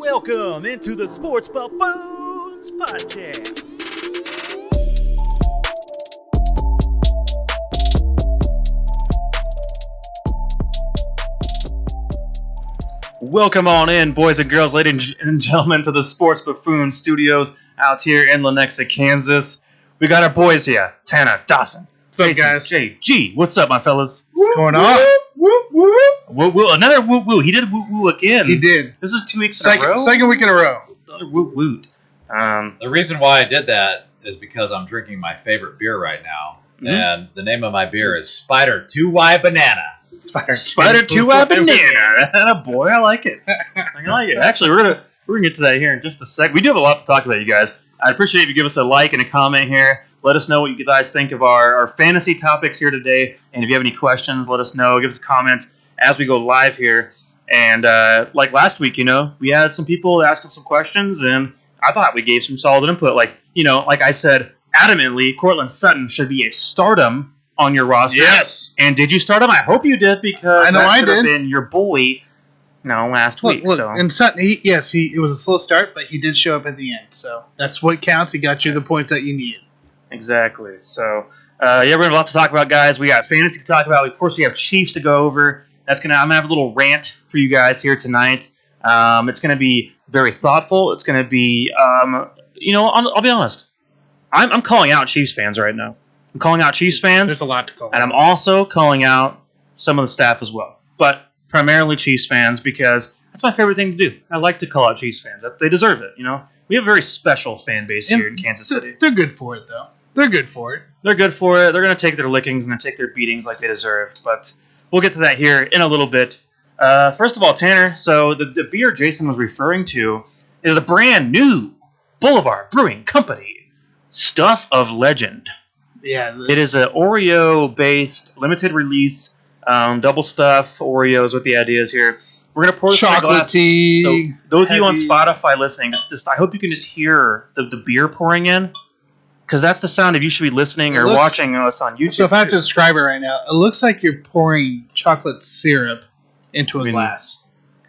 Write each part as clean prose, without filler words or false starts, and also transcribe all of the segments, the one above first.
Welcome into the Sports Buffoons podcast. Welcome on in, boys and girls, ladies and gentlemen, to the Sports Buffoons studios out here in Lenexa, Kansas. We got our boys here, Tanner, Dawson. What's up, guys? JG, what's up, my fellas? What's going on? Woo, woo. Woo, woo. Another woo woo. He did woo woo again. He did. This is 2 weeks in a row. Second week in a row. Another woo woo. The reason why I did that is because I'm drinking my favorite beer right now, and the name of my beer is Spider 2Y Banana. Spider 2Y Banana. A boy, I like it. I like it. Actually, we're gonna get to that here in just a sec. We do have a lot to talk about, you guys. I'd appreciate if you give us a like and a comment here. Let us know what you guys think of our fantasy topics here today. And if you have any questions, let us know. Give us a comment as we go live here. And like last week, we had some people asking some questions, and I thought we gave some solid input. Like I said, adamantly, Cortland Sutton should be a stardom on your roster. Yes. And did you start him? I hope you did, because I know I should have did. been your boy last week. Look, So. and Sutton, it was a slow start, but he did show up at the end. So that's what counts. He got you the points that you needed. Exactly. So, we're going to have a lot to talk about, guys. We got fantasy to talk about. Of course, we have Chiefs to go over. I'm going to have a little rant for you guys here tonight. It's going to be very thoughtful. It's going to be, I'll be honest. I'm calling out Chiefs fans right now. I'm calling out Chiefs fans. There's a lot to call out. And I'm also calling out some of the staff as well. But primarily Chiefs fans, because that's my favorite thing to do. I like to call out Chiefs fans. They deserve it, We have a very special fan base here in Kansas City. They're good for it, though. They're good for it. They're good for it. They're going to take their lickings and take their beatings like they deserve. But we'll get to that here in a little bit. First of all, Tanner, so the beer Jason was referring to is a brand new Boulevard Brewing Company Stuff of Legend. Yeah. It is an Oreo-based limited release double stuff Oreo is what the idea is here. We're going to pour this in a glass. Chocolatey. So those of you on heavy. Spotify listening, just I hope you can just hear the beer pouring in, because that's the sound of you should be listening or watching us on YouTube. So if I have to describe it right now, it looks like you're pouring chocolate syrup into a glass.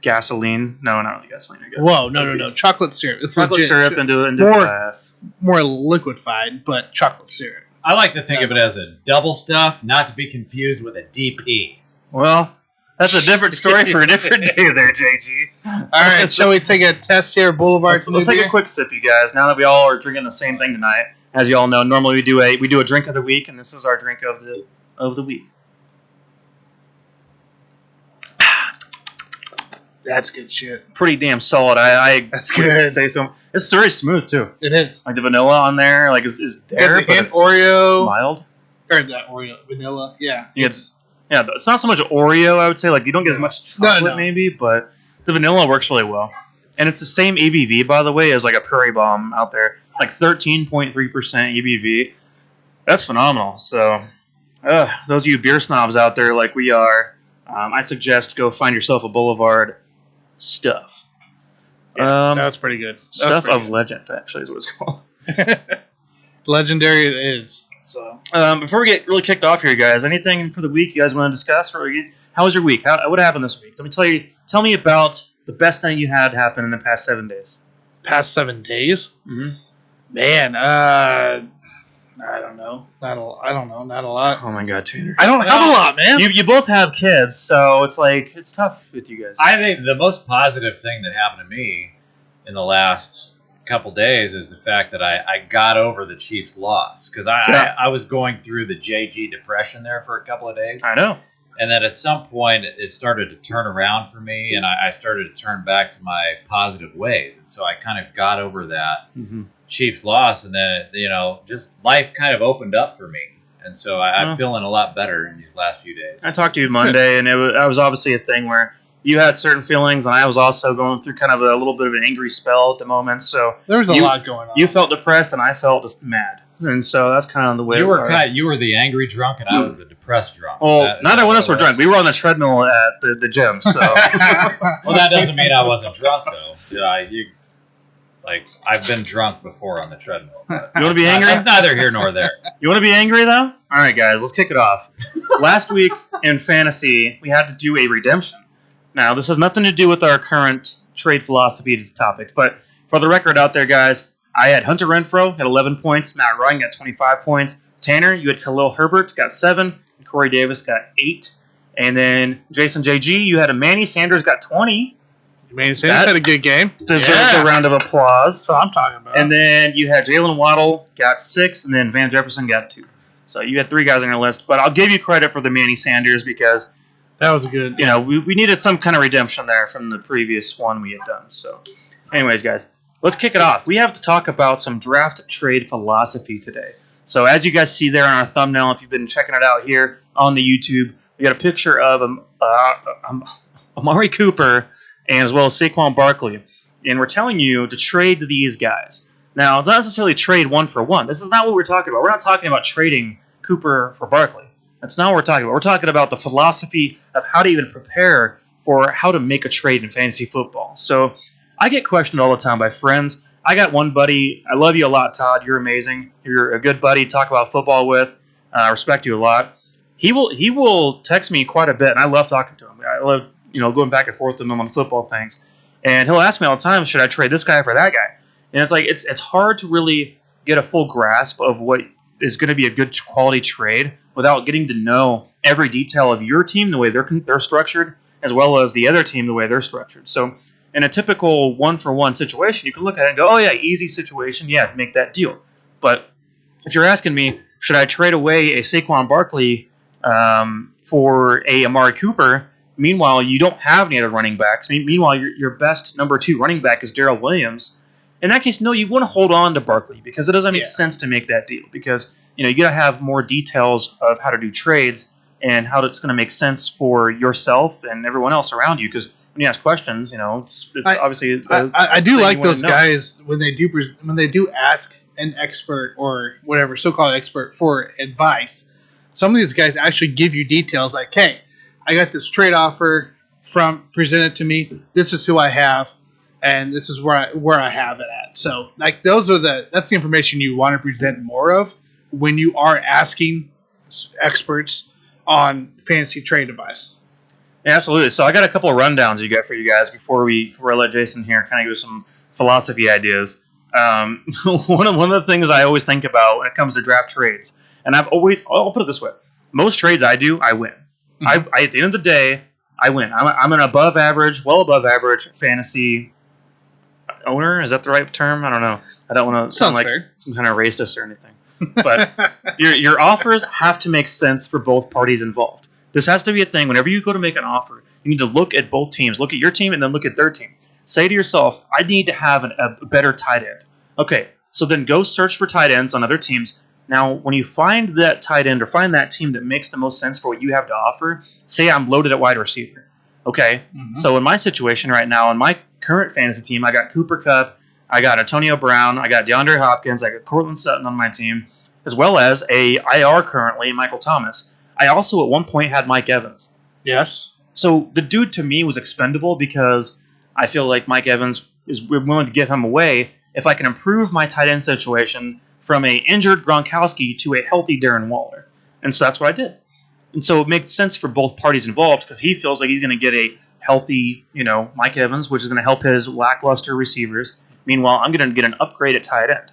Gasoline? No, not really gasoline. I guess. Whoa, no. Chocolate syrup. It's Chocolate legit. syrup into a More- glass. More liquefied, but chocolate syrup. I like to think of it as a double stuff, not to be confused with a DP. Well, that's a different story for a different day there, JG. All right, shall we take a test here, Boulevard? Let's take a quick sip, you guys. Now that we all are drinking the same thing tonight, as you all know, normally we do a drink of the week, and this is our drink of the week. That's good shit. Pretty damn solid. That's good. Say so. It's very smooth too. It is. Like the vanilla on there, is there, Got the but hint it's Oreo. mild. Or that Oreo vanilla. Yeah. It's not so much Oreo. I would say you don't get as much chocolate maybe, but the vanilla works really well. And it's the same ABV, by the way, as like a Prairie Bomb out there, like 13.3% ABV. That's phenomenal. So, those of you beer snobs out there like we are, I suggest go find yourself a Boulevard stuff. Yeah, that was pretty good. Stuff of Legend, actually, is what it's called. Legendary it is. So, before we get really kicked off here, guys, anything for the week you guys want to discuss? How was your week? What happened this week? Let me tell me about the best thing you had happen in the past 7 days. Past 7 days? Mm-hmm. Man, I don't know. Not a lot. Oh my God, Tanner! I don't have a lot, man. You both have kids, so it's tough with you guys. I think the most positive thing that happened to me in the last couple days is the fact that I got over the Chiefs' loss, because I was going through the JG depression there for a couple of days. I know. And then at some point, it started to turn around for me, and I started to turn back to my positive ways. And so I kind of got over that Chiefs loss, and then, just life kind of opened up for me. And so I'm feeling a lot better in these last few days. I talked to you Monday, and it was obviously a thing where you had certain feelings, and I was also going through kind of a little bit of an angry spell at the moment. So there was a lot going on. You felt depressed, and I felt just mad. And so that's kind of the way you were the angry drunk, and I was the depressed drunk. Well, neither one of us were drunk. We were on the treadmill at the gym. So well, that doesn't mean I wasn't drunk though. I've been drunk before on the treadmill. You want to be angry? That's neither here nor there. You want to be angry though? All right, guys, let's kick it off. Last week in fantasy, we had to do a redemption. Now, this has nothing to do with our current trade philosophy to this topic. But for the record out there, guys, I had Hunter Renfrow at 11 points. Matt Ryan got 25 points. Tanner, you had Khalil Herbert, got 7. And Corey Davis got 8. And then Jason JG, you had a Manny Sanders, got 20. Manny Sanders had a good game. Deserves a round of applause. That's what I'm talking about. And then you had Jalen Waddle, got 6. And then Van Jefferson got 2. So you had 3 guys on your list. But I'll give you credit for the Manny Sanders because that was a good. You know, we needed some kind of redemption there from the previous one we had done. So, anyways, guys, let's kick it off. We have to talk about some draft trade philosophy today. So, as you guys see there on our thumbnail, if you've been checking it out here on the YouTube, we got a picture of Amari Cooper and as well as Saquon Barkley. And we're telling you to trade these guys. Now, it's not necessarily trade one for one. This is not what we're talking about. We're not talking about trading Cooper for Barkley. That's not what we're talking about. We're talking about the philosophy of how to even prepare for how to make a trade in fantasy football. So I get questioned all the time by friends. I got one buddy. I love you a lot, Todd. You're amazing. You're a good buddy to talk about football with. I respect you a lot. He will text me quite a bit, and I love talking to him. I love going back and forth with him on football things. And he'll ask me all the time, should I trade this guy for that guy? And it's like it's hard to really get a full grasp of what is going to be a good quality trade without getting to know every detail of your team, the way they're structured, as well as the other team, the way they're structured. So in a typical one-for-one situation, you can look at it and go, oh, yeah, easy situation, yeah, make that deal. But if you're asking me, should I trade away a Saquon Barkley for a Amari Cooper, meanwhile, you don't have any other running backs. Meanwhile, your best number 2 running back is Darrell Williams. In that case, no, you want to hold on to Barkley because it doesn't make sense to make that deal because you got to have more details of how to do trades and how it's going to make sense for yourself and everyone else around you. Because when you ask questions, it's obviously. I do like those guys when they do ask an expert or whatever so-called expert for advice. Some of these guys actually give you details like, "Hey, I got this trade offer presented to me. This is who I have." And this is where I have it at. So, like, that's the information you want to present more of when you are asking experts on fantasy trade advice. Yeah, absolutely. So I got a couple of rundowns for you guys before I let Jason here kind of give some philosophy ideas. One of the things I always think about when it comes to draft trades, and I'll put it this way: most trades I do, I win. Mm-hmm. At the end of the day, I win. I'm an well above average fantasy owner. Is that the right term? I don't know. I don't want to sound like some kind of racist or anything. But your offers have to make sense for both parties involved. This has to be a thing. Whenever you go to make an offer, you need to look at both teams. Look at your team and then look at their team. Say to yourself, I need to have a better tight end. Okay, so then go search for tight ends on other teams. Now, when you find that tight end or find that team that makes the most sense for what you have to offer, say I'm loaded at wide receiver. Okay, So in my situation right now, on my current fantasy team, I got Cooper Kupp, I got Antonio Brown, I got DeAndre Hopkins, I got Cortland Sutton on my team, as well as a IR currently, Michael Thomas. I also at one point had Mike Evans. Yes. So the dude to me was expendable because I feel like Mike Evans we're willing to give him away if I can improve my tight end situation from a injured Gronkowski to a healthy Darren Waller. And so that's what I did. And so it makes sense for both parties involved because he feels like he's going to get a healthy, Mike Evans, which is going to help his lackluster receivers. Meanwhile, I'm going to get an upgrade at tight end.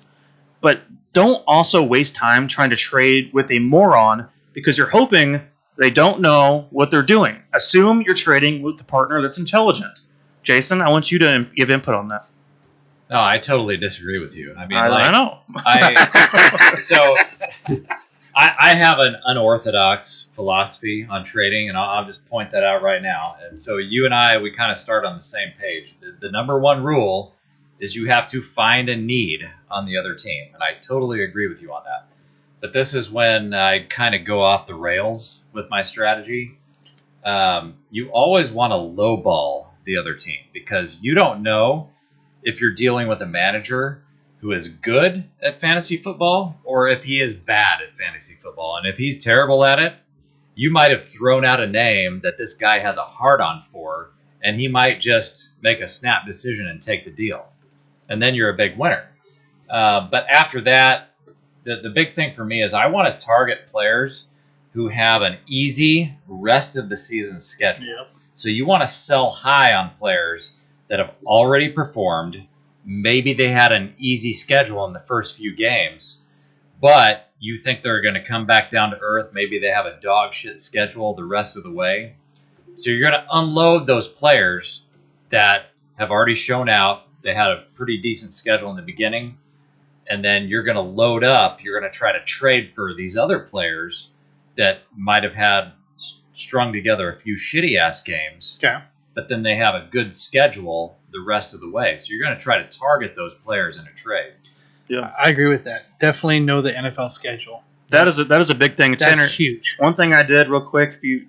But don't also waste time trying to trade with a moron because you're hoping they don't know what they're doing. Assume you're trading with the partner that's intelligent. Jason, I want you to give input on that. No, I totally disagree with you. I mean, I know. I have an unorthodox philosophy on trading, and I'll just point that out right now. And so you and we kind of start on the same page. The number one rule is you have to find a need on the other team, and I totally agree with you on that. But this is when I kind of go off the rails with my strategy. You always want to lowball the other team because you don't know if you're dealing with a manager who is good at fantasy football or if he is bad at fantasy football. And if he's terrible at it, you might have thrown out a name that this guy has a hard-on for, and he might just make a snap decision and take the deal. And then you're a big winner. But after that, the big thing for me is I want to target players who have an easy rest of the season schedule. Yep. So you want to sell high on players that have already performed. Maybe they had an easy schedule in the first few games, but you think they're going to come back down to earth. Maybe they have a dog shit schedule the rest of the way. So you're going to unload those players that have already shown out. They had a pretty decent schedule in the beginning. And then you're going to load up. You're going to try to trade for these other players that might have had strung together a few shitty-ass games. Okay. But then they have a good schedule the rest of the way. So you're going to try to target those players in a trade. Yeah, I agree with that. Definitely know the NFL schedule. That is a big thing. That's Tanner, huge. One thing I did real quick, if you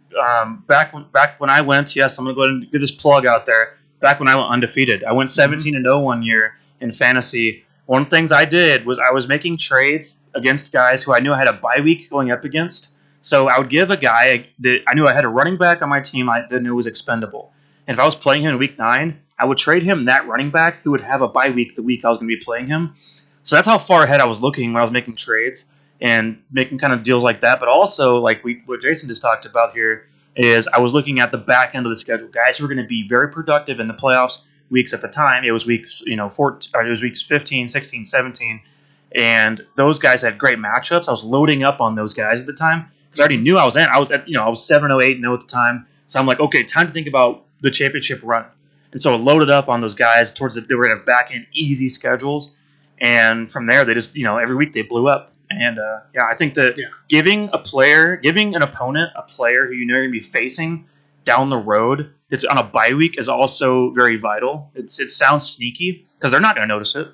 back when I went, yes, I'm gonna go ahead and get this plug out there. Back when I went undefeated, I went 17-0 one year in fantasy. One of the things I did was I was making trades against guys who I knew I had a bye week going up against. So I would give a guy that I knew I had a running back on my team that knew was expendable. And if I was playing him in week 9, I would trade him that running back who would have a bye week the week I was going to be playing him. So that's how far ahead I was looking when I was making trades and making kind of deals like that. But also, like what Jason just talked about here, is I was looking at the back end of the schedule. Guys who were going to be very productive in the playoffs weeks at the time. It was weeks, 14, or it was weeks 15, 16, 17. And those guys had great matchups. I was loading up on those guys at the time because I already knew I was in. I was 7-0, 8-0 at the time. So I'm like, okay, time to think about the championship run. And so I loaded up on those guys they were going to back in easy schedules. And from there, they just, every week they blew up. And, I think that giving an opponent a player who you know you're going to be facing down the road that's on a bye week is also very vital. It sounds sneaky because they're not going to notice it.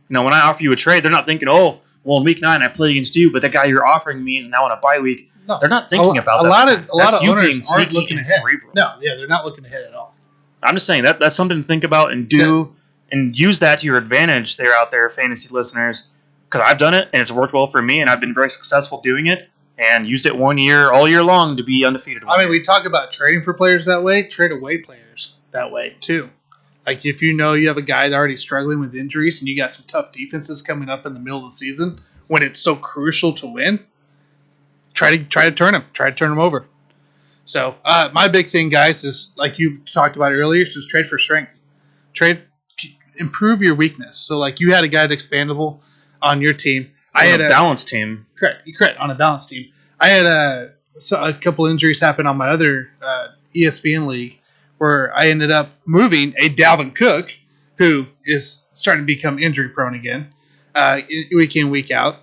When I offer you a trade, they're not thinking, oh, well, in week 9 I played against you, but the guy you're offering me is now on a bye week. No, they're not thinking about that. A lot of owners aren't looking ahead. Cerebral. No, they're not looking ahead at all. I'm just saying that's something to think about and do and use that to your advantage there out there, fantasy listeners, because I've done it and it's worked well for me and I've been very successful doing it and used it all year long to be undefeated. We talk about trading for players that way, trade away players that way too. Like if you know you have a guy that's already struggling with injuries and you got some tough defenses coming up in the middle of the season when it's so crucial to win, try to turn them over. So my big thing, guys, is like you talked about earlier, is just trade for strength. Improve your weakness. So like you had a guy that's expandable on your team. I had a balanced team. Correct. On a balanced team. I had a couple injuries happen on my other ESPN league where I ended up moving a Dalvin Cook, who is starting to become injury prone again, week in, week out.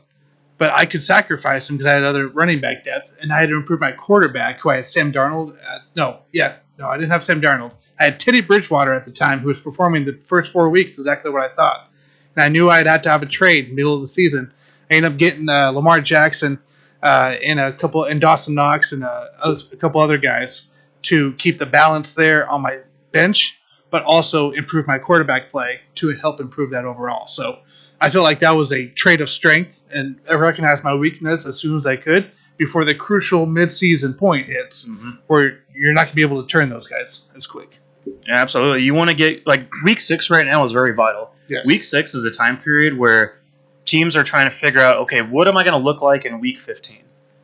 But I could sacrifice him because I had other running back depth, and I had to improve my quarterback, who I had Sam Darnold. No, I didn't have Sam Darnold. I had Teddy Bridgewater at the time, who was performing the first 4 weeks exactly what I thought. And I knew I'd have to have a trade middle of the season. I ended up getting Lamar Jackson and Dawson Knox and a couple other guys to keep the balance there on my bench, but also improve my quarterback play to help improve that overall. So I feel like that was a trade of strength, and I recognized my weakness as soon as I could before the crucial midseason point hits, where you're not going to be able to turn those guys as quick. Yeah, absolutely. You want to get, week 6 right now is very vital. Yes. Week 6 is a time period where teams are trying to figure out, okay, what am I going to look like in week 15?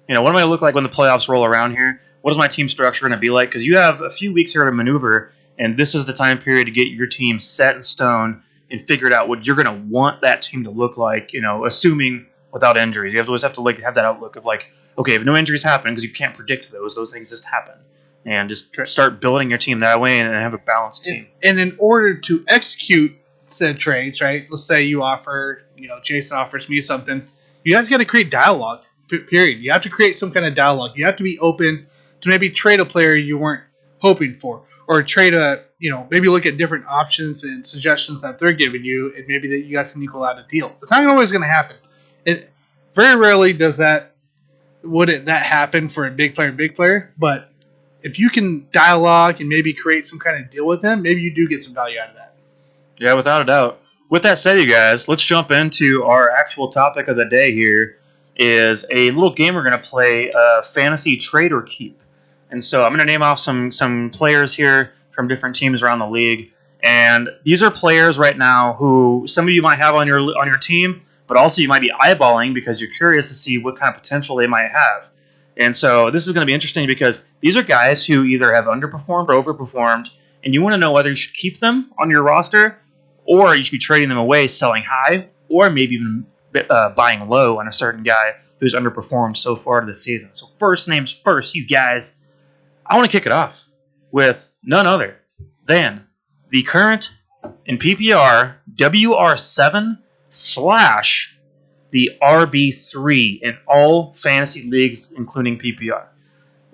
What am I going to look like when the playoffs roll around here? What is my team structure going to be like? Because you have a few weeks here to maneuver, and this is the time period to get your team set in stone and figured out what you're going to want that team to look like, assuming without injuries. You always have to have that outlook of okay, if no injuries happen, because you can't predict those things just happen. And just start building your team that way and have a balanced team. And in order to execute said trades, right, let's say you offer, Jason offers me something, you guys got to create dialogue, period. You have to create some kind of dialogue. You have to be open to maybe trade a player you weren't hoping for, or trade maybe look at different options and suggestions that they're giving you, and maybe that you guys can equal out a deal. It's not always going to happen. It very rarely does that happen for a big player, but if you can dialogue and maybe create some kind of deal with them, maybe you do get some value out of that. Yeah, without a doubt. With that said, you guys, let's jump into our actual topic of the day here. Is a little game we're going to play, Fantasy Trade or Keep. And so I'm going to name off some players here from different teams around the league. And these are players right now who some of you might have on your team, but also you might be eyeballing because you're curious to see what kind of potential they might have. And so this is going to be interesting because these are guys who either have underperformed or overperformed, and you want to know whether you should keep them on your roster or you should be trading them away, selling high, or maybe even buying low on a certain guy who's underperformed so far this season. So first names first, you guys. I want to kick it off with none other than the current in PPR WR7 / the RB3 in all fantasy leagues, including PPR.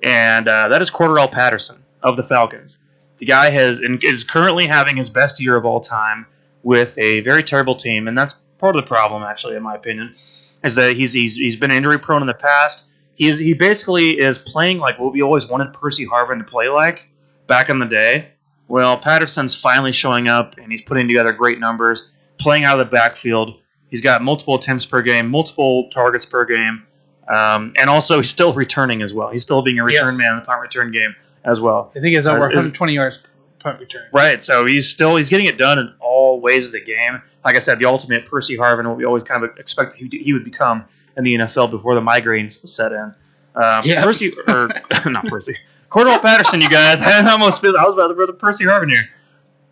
And that is Cordarrelle Patterson of the Falcons. The guy is currently having his best year of all time with a very terrible team, and that's part of the problem, actually, in my opinion, is that he's been injury prone in the past. He basically is playing like what we always wanted Percy Harvin to play like back in the day. Well, Patterson's finally showing up, and he's putting together great numbers, playing out of the backfield. He's got multiple attempts per game, multiple targets per game, and also he's still returning as well. He's still being a return man in the punt return game as well. I think he's over 120 yards punt return. Right, so he's getting it done in all ways of the game. Like I said, the ultimate Percy Harvin, what we always kind of expect he would become in the NFL before the migraines set in. Not Percy. Cordarrelle Patterson, you guys. I was about to throw the Percy Harvin here.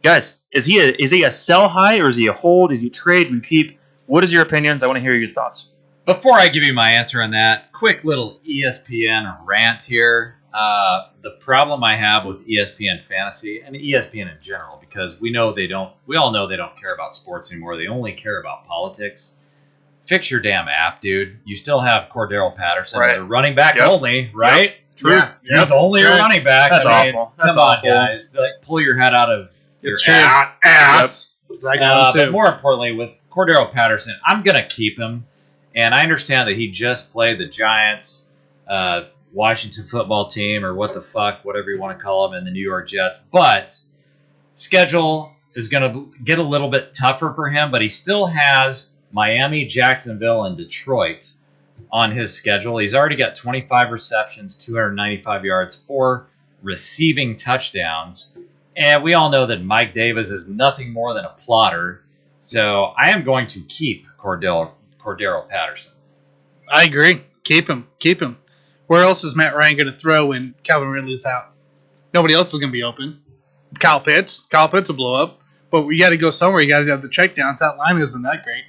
Guys, is he a sell high or is he a hold? Is he a trade? Do you keep? What is your opinions? I want to hear your thoughts. Before I give you my answer on that, quick little ESPN rant here. The problem I have with ESPN fantasy and ESPN in general, because we all know they don't care about sports anymore. They only care about politics. Fix your damn app, dude. You still have Cordarrelle Patterson. Right. They're running back only, right? Yep. True. Yeah. He's only a running back. That's awful. That's come awful. on, guys. Like, pull your head out of your ass. But more importantly, with Cordarrelle Patterson, I'm going to keep him. And I understand that he just played the Giants, Washington football team, or whatever you want to call them, and the New York Jets. But schedule is going to get a little bit tougher for him, but he still has Miami, Jacksonville, and Detroit on his schedule. He's already got 25 receptions, 295 yards, 4 receiving touchdowns. And we all know that Mike Davis is nothing more than a plotter. So I am going to keep Cordarrelle Patterson. I agree. Keep him. Where else is Matt Ryan going to throw when Calvin Ridley's out? Nobody else is going to be open. Kyle Pitts will blow up. But we got to go somewhere. You got to have the checkdowns. That line isn't that great.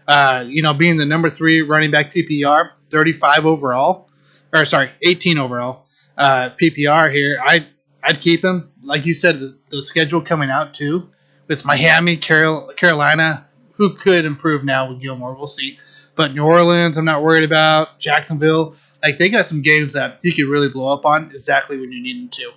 Being the number 3 running back PPR, 35 overall, 18 overall PPR here. I'd keep him. Like you said, the schedule coming out too. It's Miami, Carolina, who could improve now with Gilmore. We'll see. But New Orleans, I'm not worried about. Jacksonville, they got some games that he could really blow up on exactly when you need him to.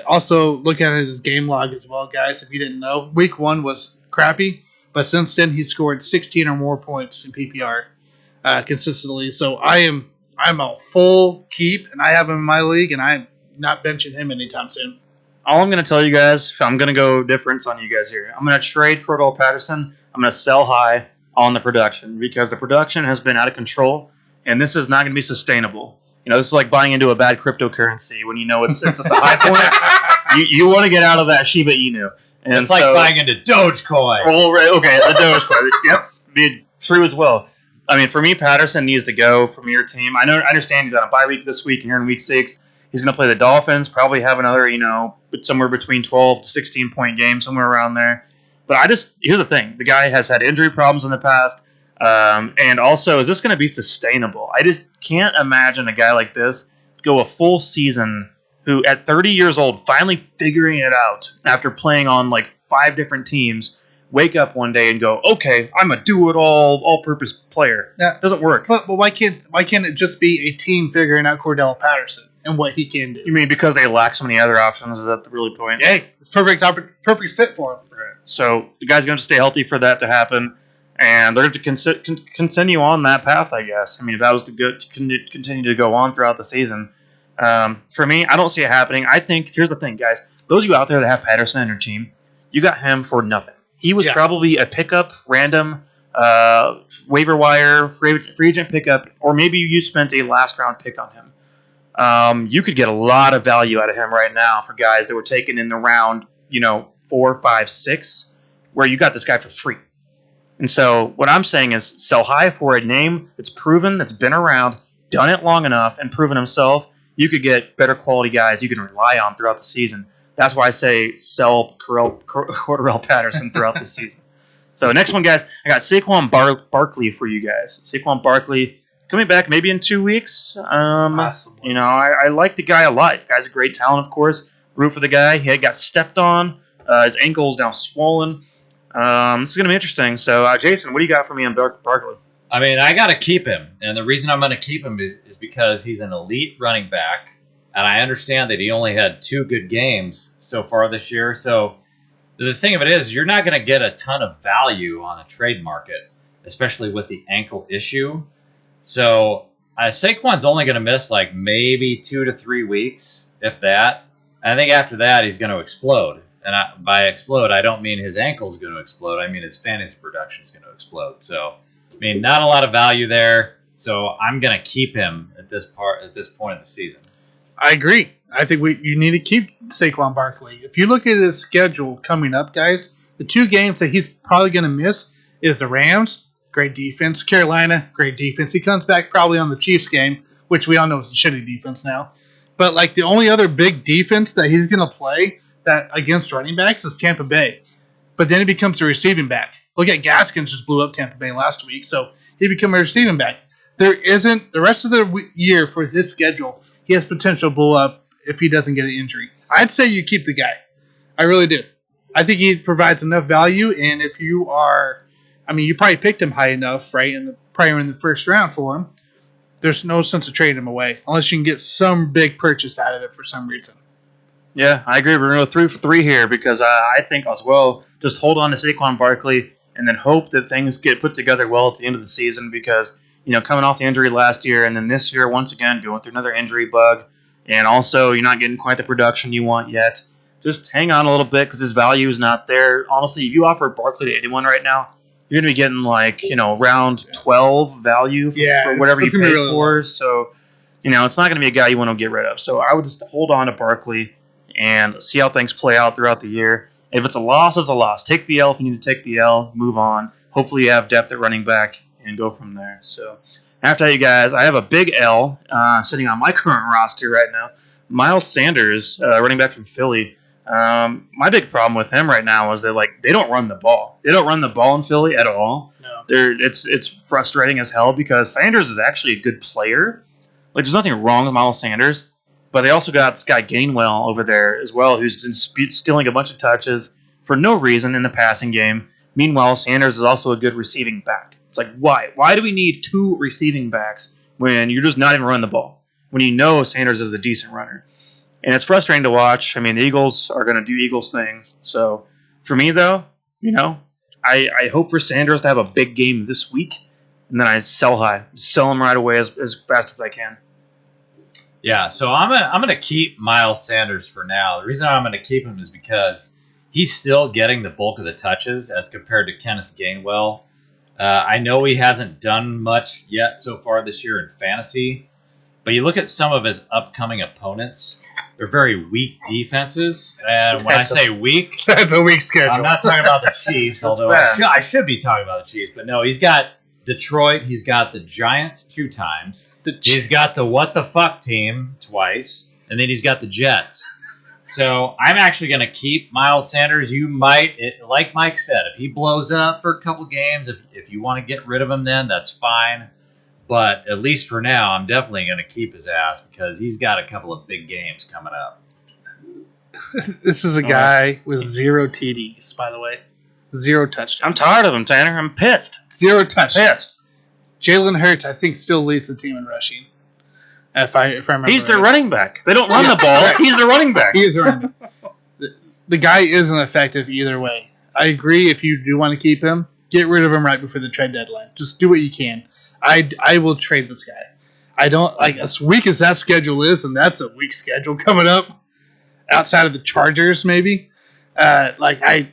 Also, look at his game log as well, guys. If you didn't know, Week 1 was crappy. But since then, he's scored 16 or more points in PPR consistently. So I'm a full keep, and I have him in my league, and I'm not benching him anytime soon. All I'm going to tell you guys, I'm going to go difference on you guys here. I'm going to trade Cordarrelle Patterson. I'm going to sell high on the production because the production has been out of control, and this is not going to be sustainable. This is like buying into a bad cryptocurrency when you know it's at the high point. You want to get out of that Shiba Inu. And it's like buying into Dogecoin. Well, right, okay, the Dogecoin. Yep, be true as well. I mean, for me, Patterson needs to go from your team. I understand he's on a bye week this week, and here in week 6, he's going to play the Dolphins. Probably have another, somewhere between 12 to 16 point game, somewhere around there. But here's the thing: the guy has had injury problems in the past, and also, is this going to be sustainable? I just can't imagine a guy like this go a full season, who at 30 years old, finally figuring it out after playing on 5 different teams, wake up one day and go, okay, I'm a do-it-all, all-purpose player. That doesn't work. But why can't it just be a team figuring out Cordarrelle Patterson and what he can do? You mean because they lack so many other options? Is that the really point? Hey, it's perfect fit for him. Right. So the guy's going to stay healthy for that to happen, and they're going to continue on that path, I guess. I mean, if that was to continue to go on throughout the season. For me, I don't see it happening. I think, here's the thing, guys. Those of you out there that have Patterson on your team, you got him for nothing. He was probably a pickup, random, waiver wire, free agent pickup, or maybe you spent a last-round pick on him. You could get a lot of value out of him right now for guys that were taken in the round, 4, 5, 6, where you got this guy for free. And so what I'm saying is sell high for a name that's proven, that's been around, done it long enough, and proven himself. You could get better quality guys you can rely on throughout the season that's why I say sell Cordarrelle Patterson throughout the season. So next one, guys, I got Saquon Barkley for you guys. Saquon Barkley coming back maybe in 2 weeks. Possibly. You know, I like the guy a lot. The guy's a great talent, of course. Root for the guy. He got stepped on. His ankle is now swollen. This is going to be interesting. So, Jason, what do you got for me on Barkley? I mean, I got to keep him. And the reason I'm going to keep him is because he's an elite running back. And I understand that he only had 2 good games so far this year. So the thing of it is, you're not going to get a ton of value on the trade market, especially with the ankle issue. So Saquon's only going to miss like maybe 2 to 3 weeks, if that. I think after that, he's going to explode. And by explode, I don't mean his ankle's going to explode. I mean his fantasy production is going to explode. So, I mean, not a lot of value there. So I'm going to keep him at this point of the season. I agree. I think you need to keep Saquon Barkley. If you look at his schedule coming up, guys, the 2 games that he's probably going to miss is the Rams, great defense, Carolina, great defense. He comes back probably on the Chiefs game, which we all know is a shitty defense now. But like the only other big defense that he's going to play that against running backs is Tampa Bay. But then he becomes a receiving back. Look at Gaskins just blew up Tampa Bay last week, so he became a receiving back. There isn't the rest of the year for his schedule. He has potential to blow up if he doesn't get an injury. I'd say you keep the guy. I really do. I think he provides enough value, and if you are, I mean, you probably picked him high enough, right? Probably in the first round for him. There's no sense of trading him away unless you can get some big purchase out of it for some reason. Yeah, I agree. We're going to go 3 for 3 here because I think as well, just hold on to Saquon Barkley and then hope that things get put together well at the end of the season because, you know, coming off the injury last year and then this year, once again, going through another injury bug. And also, you're not getting quite the production you want yet. Just hang on a little bit because his value is not there. Honestly, if you offer Barkley to anyone right now, you're going to be getting like, you know, round 12 value for whatever you pay for. So, you know, it's not going to be a guy you want to get rid of. So I would just hold on to Barkley and see how things play out throughout the year. If it's a loss, it's a loss. Take the L if you need to take the L. Move on. Hopefully you have depth at running back and go from there. So after that, you guys, I have a big L sitting on my current roster right now. Miles Sanders, running back from Philly. My big problem with him right now is they don't run the ball. They don't run the ball in Philly at all. No. It's frustrating as hell because Sanders is actually a good player. Like there's nothing wrong with Miles Sanders, but they also got this guy Gainwell over there as well, who's been stealing a bunch of touches for no reason in the passing game. Meanwhile, Sanders is also a good receiving back. It's like why? Why do we need 2 receiving backs when you're just not even running the ball? When you know Sanders is a decent runner. And it's frustrating to watch. I mean, the Eagles are going to do Eagles things. So for me, though, you know, I hope for Sanders to have a big game this week, and then I sell high. Sell him right away as fast as I can. Yeah, so I'm gonna keep Miles Sanders for now. The reason I'm going to keep him is because he's still getting the bulk of the touches as compared to Kenneth Gainwell. I know he hasn't done much yet so far this year in fantasy, but you look at some of his upcoming opponents. They're very weak defenses, and when I say weak, that's a weak schedule. I'm not talking about the Chiefs, although I should be talking about the Chiefs. But no, he's got Detroit, he's got the Giants 2 times, he's got the what the fuck team twice, and then he's got the Jets. So I'm actually going to keep Miles Sanders. You might, like Mike said, if he blows up for a couple games, if you want to get rid of him then, that's fine. But at least for now, I'm definitely going to keep his ass because he's got a couple of big games coming up. This is a guy with 0 TDs, by the way. 0 touchdowns. I'm tired of him, Tanner. I'm pissed. 0 touchdowns. Pissed. Jalen Hurts, I think, still leads the team in rushing. If I remember, he's their running back. They don't run the ball. He's the running back. He is the running back. The guy isn't effective either way. I agree. If you do want to keep him, get rid of him right before the trade deadline. Just do what you can. I will trade this guy. I don't like as weak as that schedule is, and that's a weak schedule coming up. Outside of the Chargers, maybe. I'd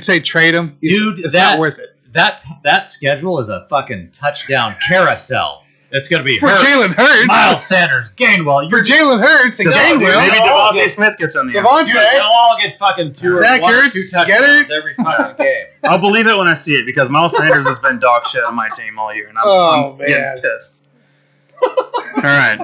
say trade him. Dude, it's not worth it. That schedule is a fucking touchdown carousel. It's going to be for Jalen Hurts, Miles Sanders, Gainwell. For Jalen Hurts and Gainwell, maybe Devontae Smith gets on the end. They'll all get fucking 2 Zach or 1 or 2 Ertz, touchdowns every fucking game. I'll believe it when I see it because Miles Sanders has been dog shit on my team all year, and I'm getting pissed. All right.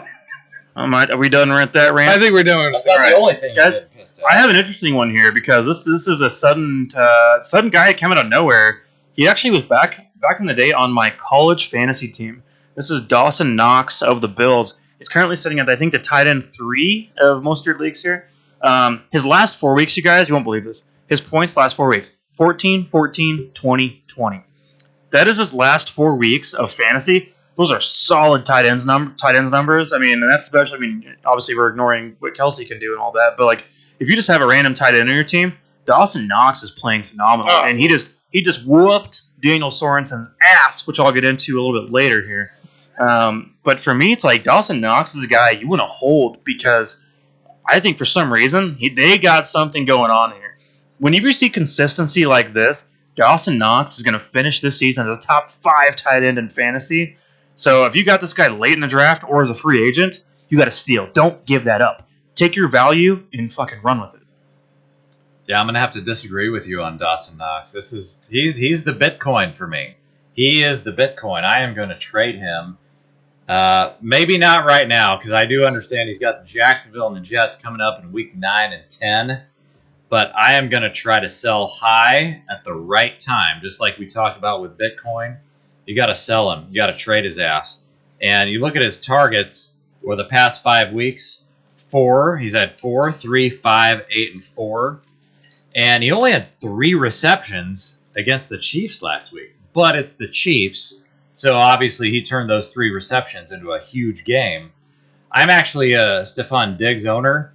Are we done with that rant? I think we're done with it. That's not the only thing guys. at. I have an interesting one here because this is a sudden guy coming out of nowhere. He actually was back in the day on my college fantasy team. This is Dawson Knox of the Bills. He's currently sitting at, I think, the tight end 3 of most of your leagues here. His last 4 weeks, you guys, you won't believe this. His points last 4 weeks, 14, 14, 20, 20. That is his last 4 weeks of fantasy. Those are solid tight ends numbers. I mean, and that's especially. I mean, obviously we're ignoring what Kelsey can do and all that, but like if you just have a random tight end on your team, Dawson Knox is playing phenomenal, and he just whooped Daniel Sorensen's ass, which I'll get into a little bit later here. But for me, it's like Dawson Knox is a guy you want to hold because I think for some reason they got something going on here. Whenever you see consistency like this, Dawson Knox is going to finish this season as a top 5 tight end in fantasy. So if you got this guy late in the draft or as a free agent, you got to steal. Don't give that up. Take your value and fucking run with it. Yeah, I'm gonna have to disagree with you on Dawson Knox. He's the Bitcoin for me. He is the Bitcoin. I am going to trade him. Maybe not right now because I do understand he's got Jacksonville and the Jets coming up in week 9 and 10. But I am going to try to sell high at the right time, just like we talked about with Bitcoin. You got to sell him. You got to trade his ass. And you look at his targets for the past 5 weeks. 4. He's had 4, 3, 5, 8, and 4. And he only had 3 receptions against the Chiefs last week. But it's the Chiefs, so obviously he turned those 3 receptions into a huge game. I'm actually a Stephon Diggs owner,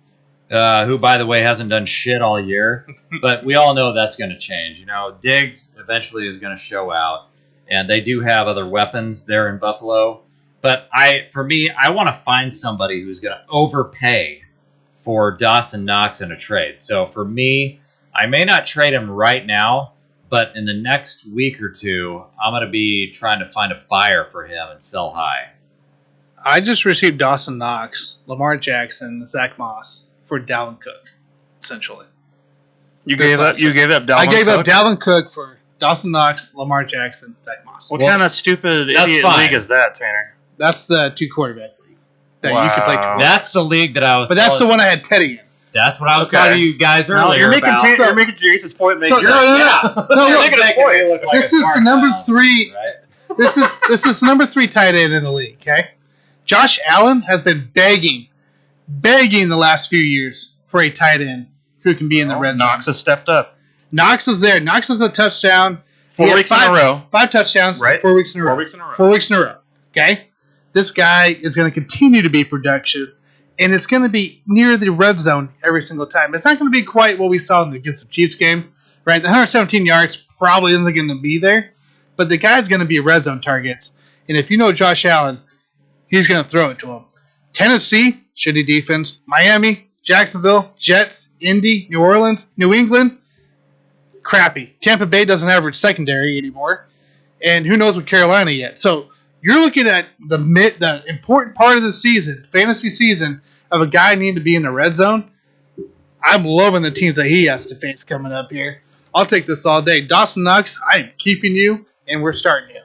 who, by the way, hasn't done shit all year. But we all know that's going to change. You know, Diggs eventually is going to show out. And they do have other weapons there in Buffalo. But for me, I want to find somebody who's going to overpay for Dawson Knox in a trade. So for me, I may not trade him right now, but in the next week or 2, I'm going to be trying to find a buyer for him and sell high. I just received Dawson Knox, Lamar Jackson, Zach Moss for Dalvin Cook, essentially. You gave up Dalvin Cook? I gave up Dalvin Cook for Dawson Knox, Lamar Jackson, Zach Moss. What kind of stupid idiot league is that, Tanner? That's the 2 quarterback league that you can play. That's the league that I was. But that's the one I had Teddy in. That's what I was telling you guys earlier. You're making Jason's point. No. This is the number 3. Right? This is number 3 tight end in the league. Okay, Josh Allen has been begging the last few years for a tight end who can be in the red zone. Knox has stepped up. Knox is there. Knox has a touchdown. 4 weeks in a row. 5 touchdowns. Right. 4 weeks in a row. 4 weeks in a row. Okay, this guy is going to continue to be production. And it's going to be near the red zone every single time. It's not going to be quite what we saw against the Chiefs game, right? The 117 yards probably isn't going to be there, but the guy's going to be red zone targets. And if you know Josh Allen, he's going to throw it to him. Tennessee, shitty defense. Miami, Jacksonville, Jets, Indy, New Orleans, New England, crappy. Tampa Bay doesn't have a secondary anymore. And who knows with Carolina yet. So you're looking at the important part of the season, fantasy season, of a guy needing to be in the red zone. I'm loving the teams that he has to face coming up here. I'll take this all day. Dawson Knox, I am keeping you, and we're starting you.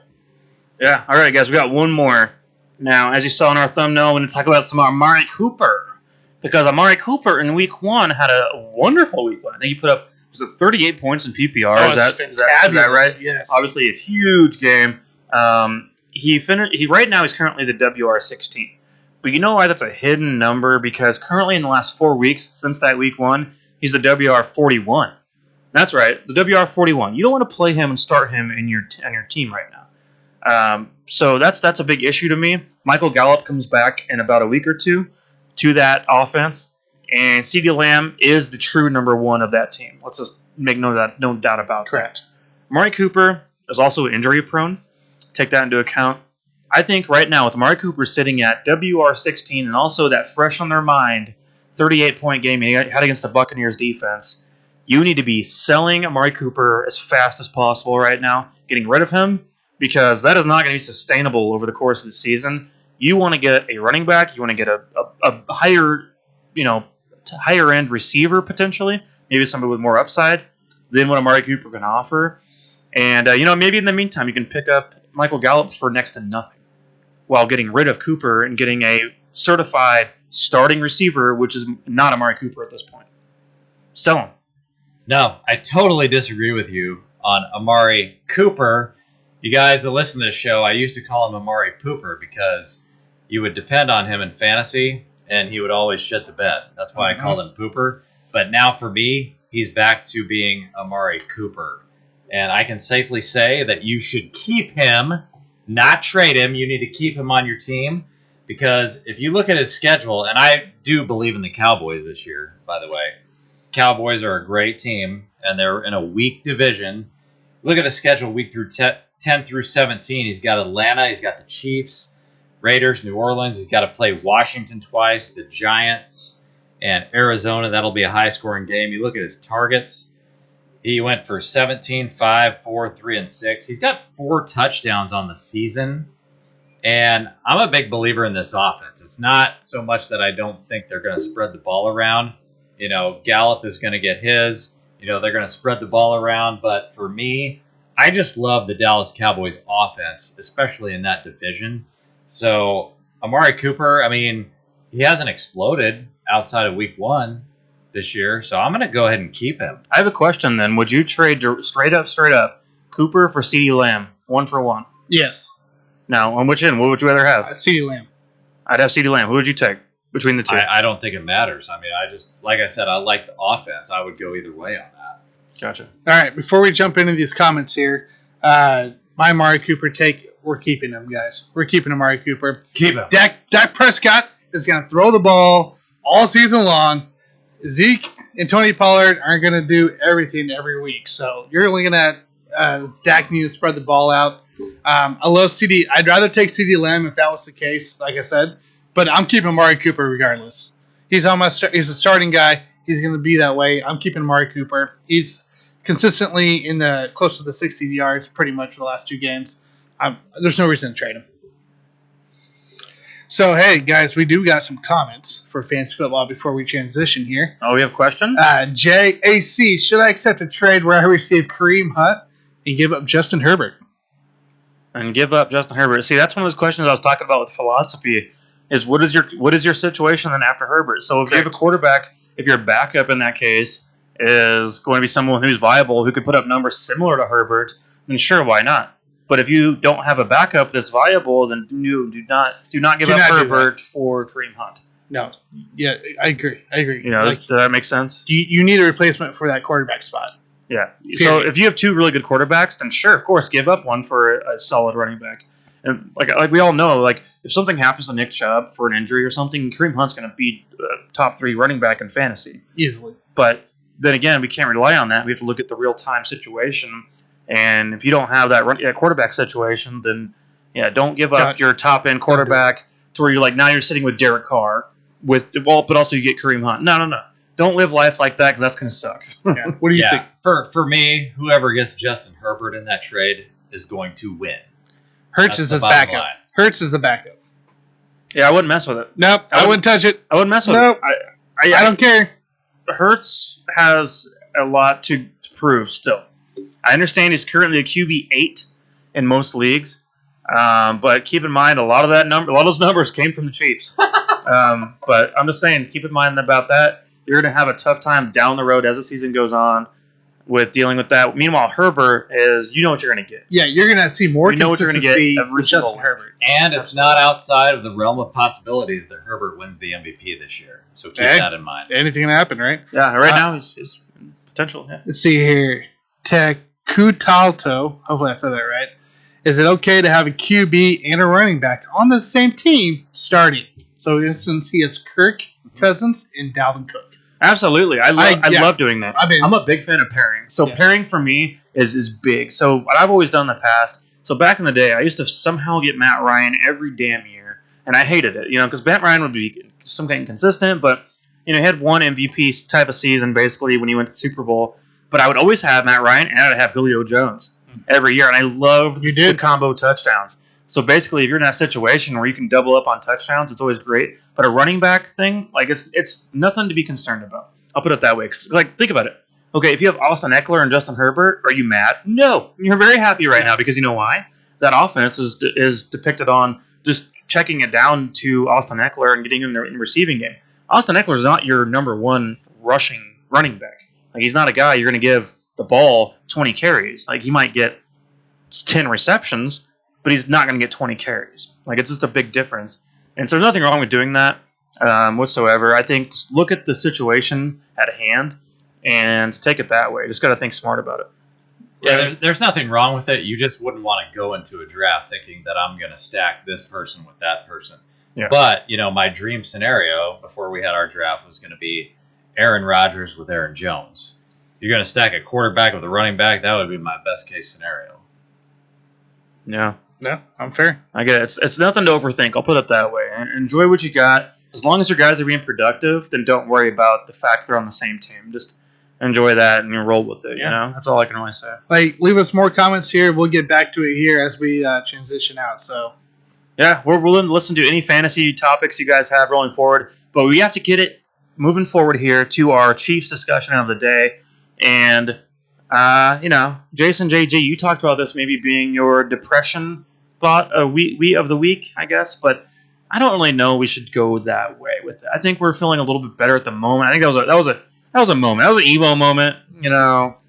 Yeah, all right, guys, we got one more. Now, as you saw in our thumbnail, we're going to talk about some Amari Cooper. Because Amari Cooper in week 1 had a wonderful week 1. I think he put up 38 points in PPR. Oh, is that right? Yes. Obviously a huge game. Right now he's currently the WR16. But you know why that's a hidden number? Because currently in the last 4 weeks since that week 1, he's the WR41. That's right, the WR41. You don't want to play him and start him on your team right now. So that's a big issue to me. Michael Gallup comes back in about a week or 2 to that offense, and CeeDee Lamb is the true number 1 of that team. Let's just make no doubt about Correct. that. Amari Cooper is also injury prone. Take that into account. I think right now with Amari Cooper sitting at WR16 and also that fresh on their mind 38-point game he had against the Buccaneers defense, you need to be selling Amari Cooper as fast as possible right now, getting rid of him, because that is not going to be sustainable over the course of the season. You want to get a running back, you want to get a higher end receiver potentially, maybe somebody with more upside than what Amari Cooper can offer. And maybe in the meantime you can pick up Michael Gallup for next to nothing, while getting rid of Cooper and getting a certified starting receiver, which is not Amari Cooper at this point. Sell him. No, I totally disagree with you on Amari Cooper. You guys that listen to this show, I used to call him Amari Pooper because you would depend on him in fantasy, and he would always shit the bed. That's why I called him Pooper. But now for me, he's back to being Amari Cooper. And I can safely say that you should keep him, not trade him. You need to keep him on your team because if you look at his schedule, and I do believe in the Cowboys this year, by the way. Cowboys are a great team, and they're in a weak division. Look at the schedule week through 10 through 17. He's got Atlanta. He's got the Chiefs, Raiders, New Orleans. He's got to play Washington twice, the Giants, and Arizona. That'll be a high-scoring game. You look at his targets. He went for 17, 5, 4, 3, and 6. He's got 4 touchdowns on the season. And I'm a big believer in this offense. It's not so much that I don't think they're going to spread the ball around. You know, Gallup is going to get his. You know, they're going to spread the ball around. But for me, I just love the Dallas Cowboys offense, especially in that division. So, Amari Cooper, I mean, he hasn't exploded outside of week 1 this year. So, I'm going to go ahead and keep him. I have a question then. Would you trade straight up, Cooper for CeeDee Lamb, 1-for-1? Yes. Now, on which end? What would you rather have? CeeDee Lamb. I'd have CeeDee Lamb. Who would you take between the two? I don't think it matters. I mean, I just, like I said, I like the offense. I would go either way on that. Gotcha. All right, before we jump into these comments here, my Amari Cooper take, we're keeping him, guys. We're keeping Amari Cooper. Keep him. Dak Prescott is going to throw the ball all season long. Zeke and Tony Pollard aren't going to do everything every week. So you're looking at Dak needing to spread the ball out. I love CD. I'd rather take CeeDee Lamb if that was the case, like I said. But I'm keeping Amari Cooper regardless. He's on my. He's a starting guy. He's going to be that way. I'm keeping Amari Cooper. He's consistently in the close to the 60 yards pretty much for the last 2 games. There's no reason to trade him. So, hey, guys, we do got some comments for Fantasy Football before we transition here. Oh, we have questions? JAC, should I accept a trade where I receive Kareem Hunt and give up Justin Herbert? And give up Justin Herbert. See, that's one of those questions I was talking about with philosophy, is what is your situation then after Herbert? So if you have a quarterback, if your backup in that case is going to be someone who's viable, who could put up numbers similar to Herbert, then sure, why not? But if you don't have a backup that's viable, then do not give up Herbert for Kareem Hunt. No. Yeah, I agree. You know, does that make sense? You need a replacement for that quarterback spot. Yeah. Period. So if you have 2 really good quarterbacks, then sure, of course, give up one for a solid running back. And like we all know, like if something happens to Nick Chubb for an injury or something, Kareem Hunt's going to be top 3 running back in fantasy easily. But then again, we can't rely on that. We have to look at the real time situation. And if you don't have that quarterback situation, then don't give up your top end quarterback to where you're like now you're sitting with Derek Carr but also you get Kareem Hunt. No. Don't live life like that because that's going to suck. Yeah. What do you think? For me, whoever gets Justin Herbert in that trade is going to win. Hurts is his backup. Hurts is the backup. Yeah, I wouldn't mess with it. Nope, I wouldn't touch it. I wouldn't mess with it. I don't care. Hurts has a lot to prove still. I understand he's currently a QB 8 in most leagues, but keep in mind a lot of those numbers came from the Chiefs. But I'm just saying, keep in mind about that. You're going to have a tough time down the road as the season goes on with dealing with that. Meanwhile, Herbert is, you know what you're going to get. Yeah, you're going to see more consistency with Justin Herbert. And it's not outside of the realm of possibilities that Herbert wins the MVP this year. So keep that in mind. Anything can happen, right? Yeah, right now he's potential. Yeah. Let's see here. Tekutalto, hopefully I said that right. Is it okay to have a QB and a running back on the same team starting? So, for instance, he has Kirk Cousins and Dalvin Cook. Absolutely. I love doing that. I'm a big fan of pairing. So pairing for me is big. So what I've always done in the past, so back in the day, I used to somehow get Matt Ryan every damn year, and I hated it, because Matt Ryan would be some kind of consistent, but he had one MVP type of season basically when he went to the Super Bowl. But I would always have Matt Ryan and I'd have Julio Jones every year, and I loved the combo touchdowns. So basically, if you're in that situation where you can double up on touchdowns, it's always great. But a running back thing, it's nothing to be concerned about. I'll put it that way. Think about it. Okay, if you have Austin Eckler and Justin Herbert, are you mad? No, you're very happy right now because you know why? That offense is depicted on just checking it down to Austin Eckler and getting him in the receiving game. Austin Eckler is not your number 1 rushing running back. Like, he's not a guy you're going to give the ball 20 carries. Like, he might get 10 receptions, but he's not going to get 20 carries. Like, it's just a big difference. And so there's nothing wrong with doing that whatsoever. I think just look at the situation at hand and take it that way. Just got to think smart about it. Yeah, there's nothing wrong with it. You just wouldn't want to go into a draft thinking that I'm going to stack this person with that person. Yeah. But, my dream scenario before we had our draft was going to be Aaron Rodgers with Aaron Jones. You're going to stack a quarterback with a running back, that would be my best case scenario. Yeah. Yeah, I'm fair. I get it. It's nothing to overthink. I'll put it that way. Enjoy what you got. As long as your guys are being productive, then don't worry about the fact they're on the same team. Just enjoy that and you roll with it. That's all I can really say. Like, leave us more comments here. We'll get back to it here as we transition out. So, yeah, we're willing to listen to any fantasy topics you guys have rolling forward, but we have to get it moving forward here to our Chiefs discussion of the day. And Jason, JG, you talked about this maybe being your depression thought of the week, I guess, but I don't really know we should go that way with it. I think we're feeling a little bit better at the moment. I think that was a moment. That was an emo moment.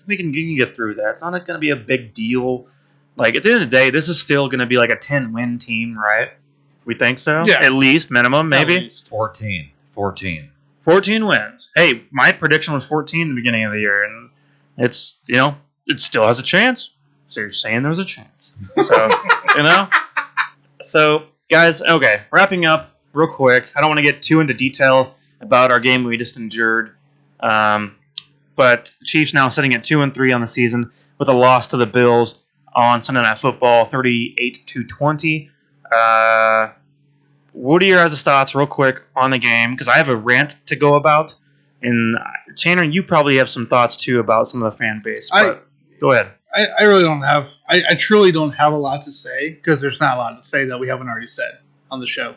We can get through that. It's not going to be a big deal. Like, at the end of the day, this is still going to be like a 10-win team, right? We think so? Yeah. At least, minimum, maybe? At least 14. 14 wins. Hey, my prediction was 14 in the beginning of the year, and it's, it still has a chance. So you're saying there's a chance. So, So, guys, okay, wrapping up real quick. I don't want to get too into detail about our game we just endured. But Chiefs now sitting at 2-3 on the season with a loss to the Bills on Sunday Night Football, 38-20. What are your guys' thoughts, real quick, on the game? Because I have a rant to go about. And Chandler, you probably have some thoughts, too, about some of the fan base. But go ahead. I really don't have – I truly don't have a lot to say because there's not a lot to say that we haven't already said on the show,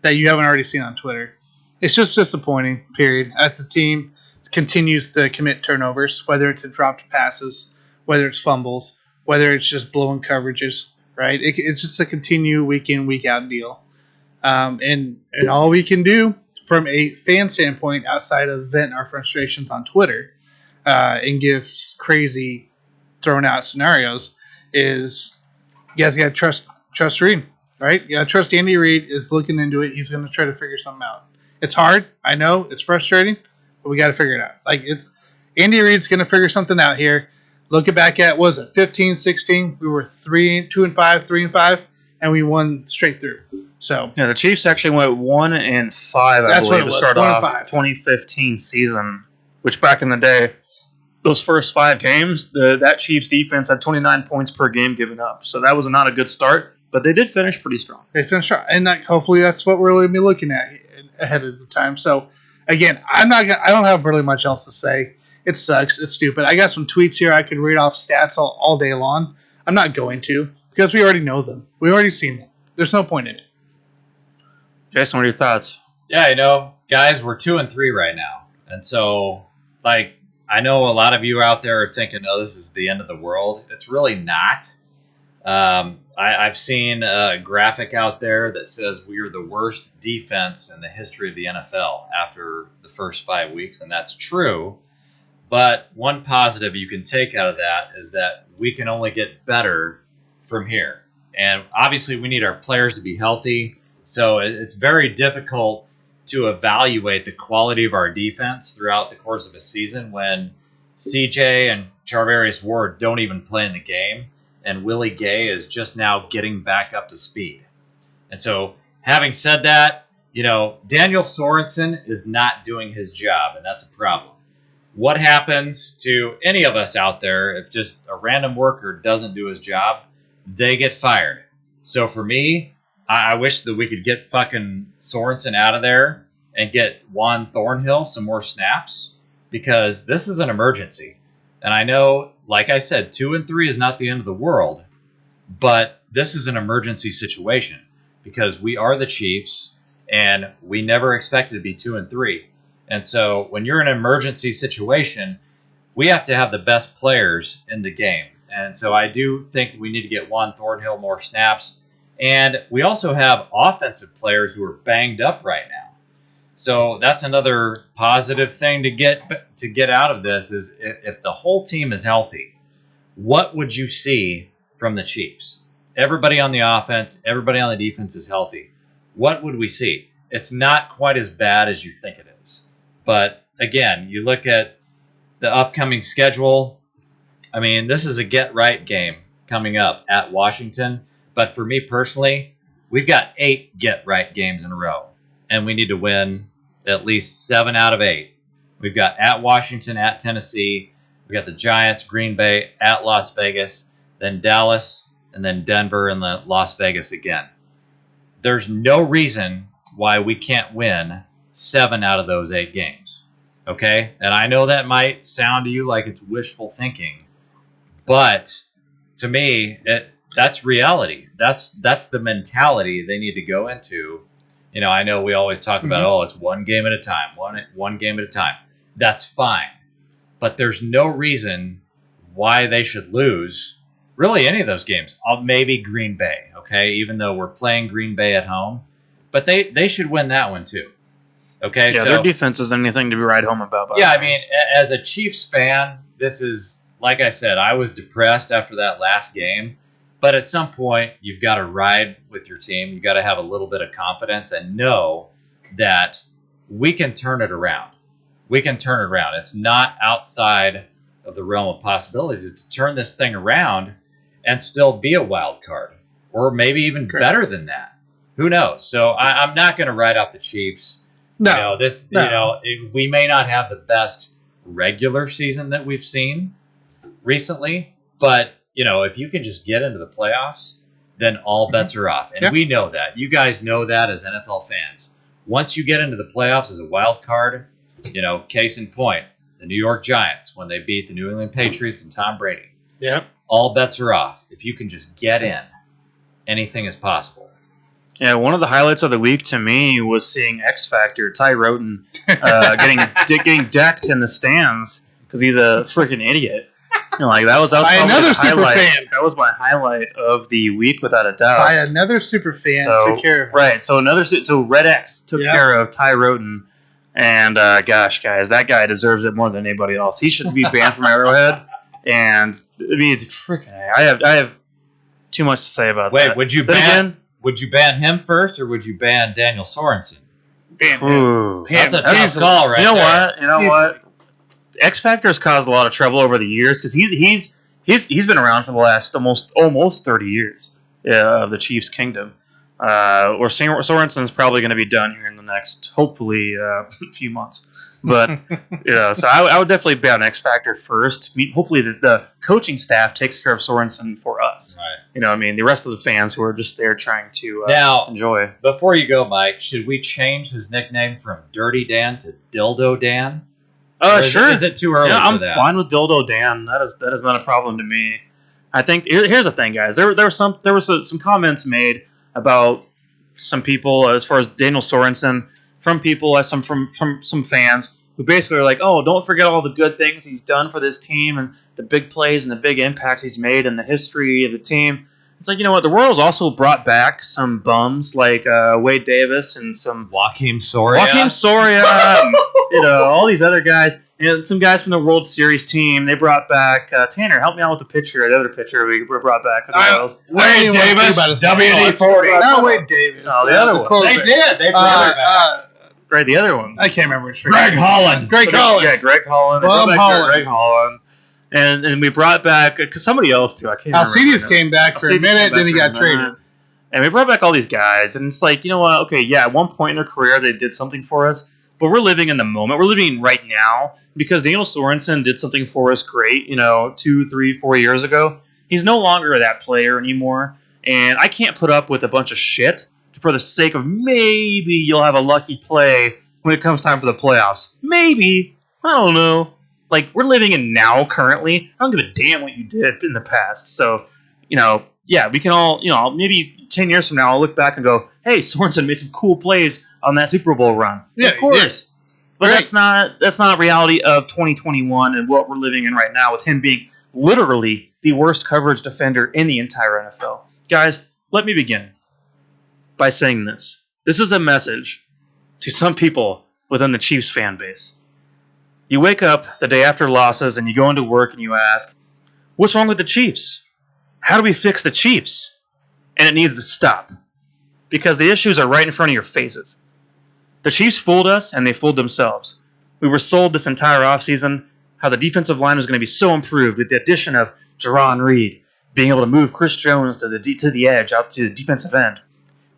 that you haven't already seen on Twitter. It's just disappointing, period, as the team continues to commit turnovers, whether it's dropped passes, whether it's fumbles, whether it's just blown coverages, right? It's just a continue week in, week out deal. And all we can do from a fan standpoint outside of vent our frustrations on Twitter and give crazy thrown out scenarios is you guys got to trust Reed, right? You got to trust Andy Reid is looking into it. He's going to try to figure something out. It's hard. I know it's frustrating, but we got to figure it out. Like, it's Andy Reid's going to figure something out here. Looking back at, what was it, 15, 16? We were 2-5, 3-5, and we won straight through. So yeah, the Chiefs actually went 1-5, I believe, to start off 2015 season, which back in the day, those first 5 games, that Chiefs defense had 29 points per game given up. So that was not a good start, but they did finish pretty strong. They finished strong, and hopefully that's what we're going to be looking at ahead of the time. So again, I don't have really much else to say. It sucks. It's stupid. I got some tweets here. I could read off stats all day long. I'm not going to because we already know them. We've already seen them. There's no point in it. Jason, what are your thoughts? Yeah, guys, we're 2-3 right now. And so, I know a lot of you out there are thinking, oh, this is the end of the world. It's really not. I've seen a graphic out there that says we are the worst defense in the history of the NFL after the first 5 weeks, and that's true. But one positive you can take out of that is that we can only get better from here. And obviously we need our players to be healthy, so it's very difficult to evaluate the quality of our defense throughout the course of a season when CJ and Charvarius Ward don't even play in the game, and Willie Gay is just now getting back up to speed. And so, having said that, Daniel Sorensen is not doing his job, and that's a problem. What happens to any of us out there if just a random worker doesn't do his job? They get fired. So for me, I wish that we could get fucking Sorensen out of there and get Juan Thornhill some more snaps, because this is an emergency. And I know, like I said, 2-3 is not the end of the world, but this is an emergency situation because we are the Chiefs and we never expected to be 2-3. And so when you're in an emergency situation, we have to have the best players in the game. And so I do think we need to get Juan Thornhill more snaps. And we also have offensive players who are banged up right now. So that's another positive thing to get out of this is if the whole team is healthy, what would you see from the Chiefs? Everybody on the offense, everybody on the defense is healthy. What would we see? It's not quite as bad as you think it is. But again, you look at the upcoming schedule. I mean, this is a get-right game coming up at Washington. But for me personally, we've got 8 get-right games in a row. And we need to win at least 7 out of 8. We've got at Washington, at Tennessee. We've got the Giants, Green Bay, at Las Vegas, then Dallas, and then Denver, and then Las Vegas again. There's no reason why we can't win 7 out of those 8 games. Okay? And I know that might sound to you like it's wishful thinking. But to me, that's reality. That's the mentality they need to go into. You know, I know we always talk about, it's one game at a time, one game at a time. That's fine. But there's no reason why they should lose really any of those games. Maybe Green Bay, okay, even though we're playing Green Bay at home. But they should win that one too. Okay, yeah, so their defense is anything to be right home about. Yeah, I mean, as a Chiefs fan, this is, like I said, I was depressed after that last game. But at some point, you've got to ride with your team. You've got to have a little bit of confidence and know that we can turn it around. We can turn it around. It's not outside of the realm of possibilities to turn this thing around and still be a wild card, or maybe even better than that. Who knows? So I'm not going to write off the Chiefs. No, we may not have the best regular season that we've seen recently, but if you can just get into the playoffs, then all bets are off. And we know that. You guys know that as NFL fans. Once you get into the playoffs as a wild card, case in point, the New York Giants, when they beat the New England Patriots and Tom Brady. Yep. All bets are off. If you can just get in, anything is possible. Yeah, one of the highlights of the week to me was seeing X Factor, Ty Roten, getting decked in the stands because he's a freaking idiot. That was another super fan. That was my highlight of the week, without a doubt. By another super fan took care of him. Right. So Red X took care of Ty Roten, and gosh, guys, that guy deserves it more than anybody else. He should be banned from Arrowhead. And I mean, freaking, I have too much to say about that. Wait, would you ban him first, or would you ban Daniel Sorensen? Ban him. That's a tough call, right? You know what? X Factor has caused a lot of trouble over the years because he's been around for the last almost 30 years of the Chiefs' kingdom. Or Sorensen's probably going to be done here in the next, hopefully, few months. But so I would definitely ban X Factor first. Hopefully the coaching staff takes care of Sorensen for us. Right. The rest of the fans who are just there trying to enjoy. Before you go, Mike, should we change his nickname from Dirty Dan to Dildo Dan? Sure. Is it too early for that? I'm fine with Dildo Dan. That is not a problem to me. I think here's the thing, guys. There were some comments made about some people as far as Daniel Sorensen from some fans who basically are like, oh, don't forget all the good things he's done for this team and the big plays and the big impacts he's made in the history of the team. It's like, you know what? The Royals also brought back some bums like Wade Davis and some Joakim Soria, and, all these other guys, and some guys from the World Series team. They brought back Tanner. Help me out with the pitcher. The other pitcher we brought back for the Royals. Wade Davis, WD-40. Not Wade Davis. No, the other one. They did. They brought her back. Right, the other one. I can't remember. Greg Holland. Yeah, Greg Holland. Greg Holland. And we brought back somebody else too. I can't remember. Alcides came back for a minute, then he got traded. And we brought back all these guys, and it's like, you know what? Okay, yeah, at one point in their career they did something for us, but we're living in the moment. We're living right now because Daniel Sorensen did something for us great, 2, 3, 4 years ago. He's no longer that player anymore, and I can't put up with a bunch of shit for the sake of maybe you'll have a lucky play when it comes time for the playoffs. Maybe. I don't know. Like, we're living in now currently. I don't give a damn what you did in the past. So, yeah, we can all, maybe 10 years from now, I'll look back and go, hey, Sorensen made some cool plays on that Super Bowl run. Yeah, of course. But that's not reality of 2021 and what we're living in right now with him being literally the worst coverage defender in the entire NFL. Guys, let me begin by saying this. This is a message to some people within the Chiefs fan base. You wake up the day after losses and you go into work and you ask, what's wrong with the Chiefs? How do we fix the Chiefs? And it needs to stop. Because the issues are right in front of your faces. The Chiefs fooled us and they fooled themselves. We were sold this entire offseason how the defensive line was going to be so improved with the addition of Jaron Reed, being able to move Chris Jones to the edge, out to the defensive end.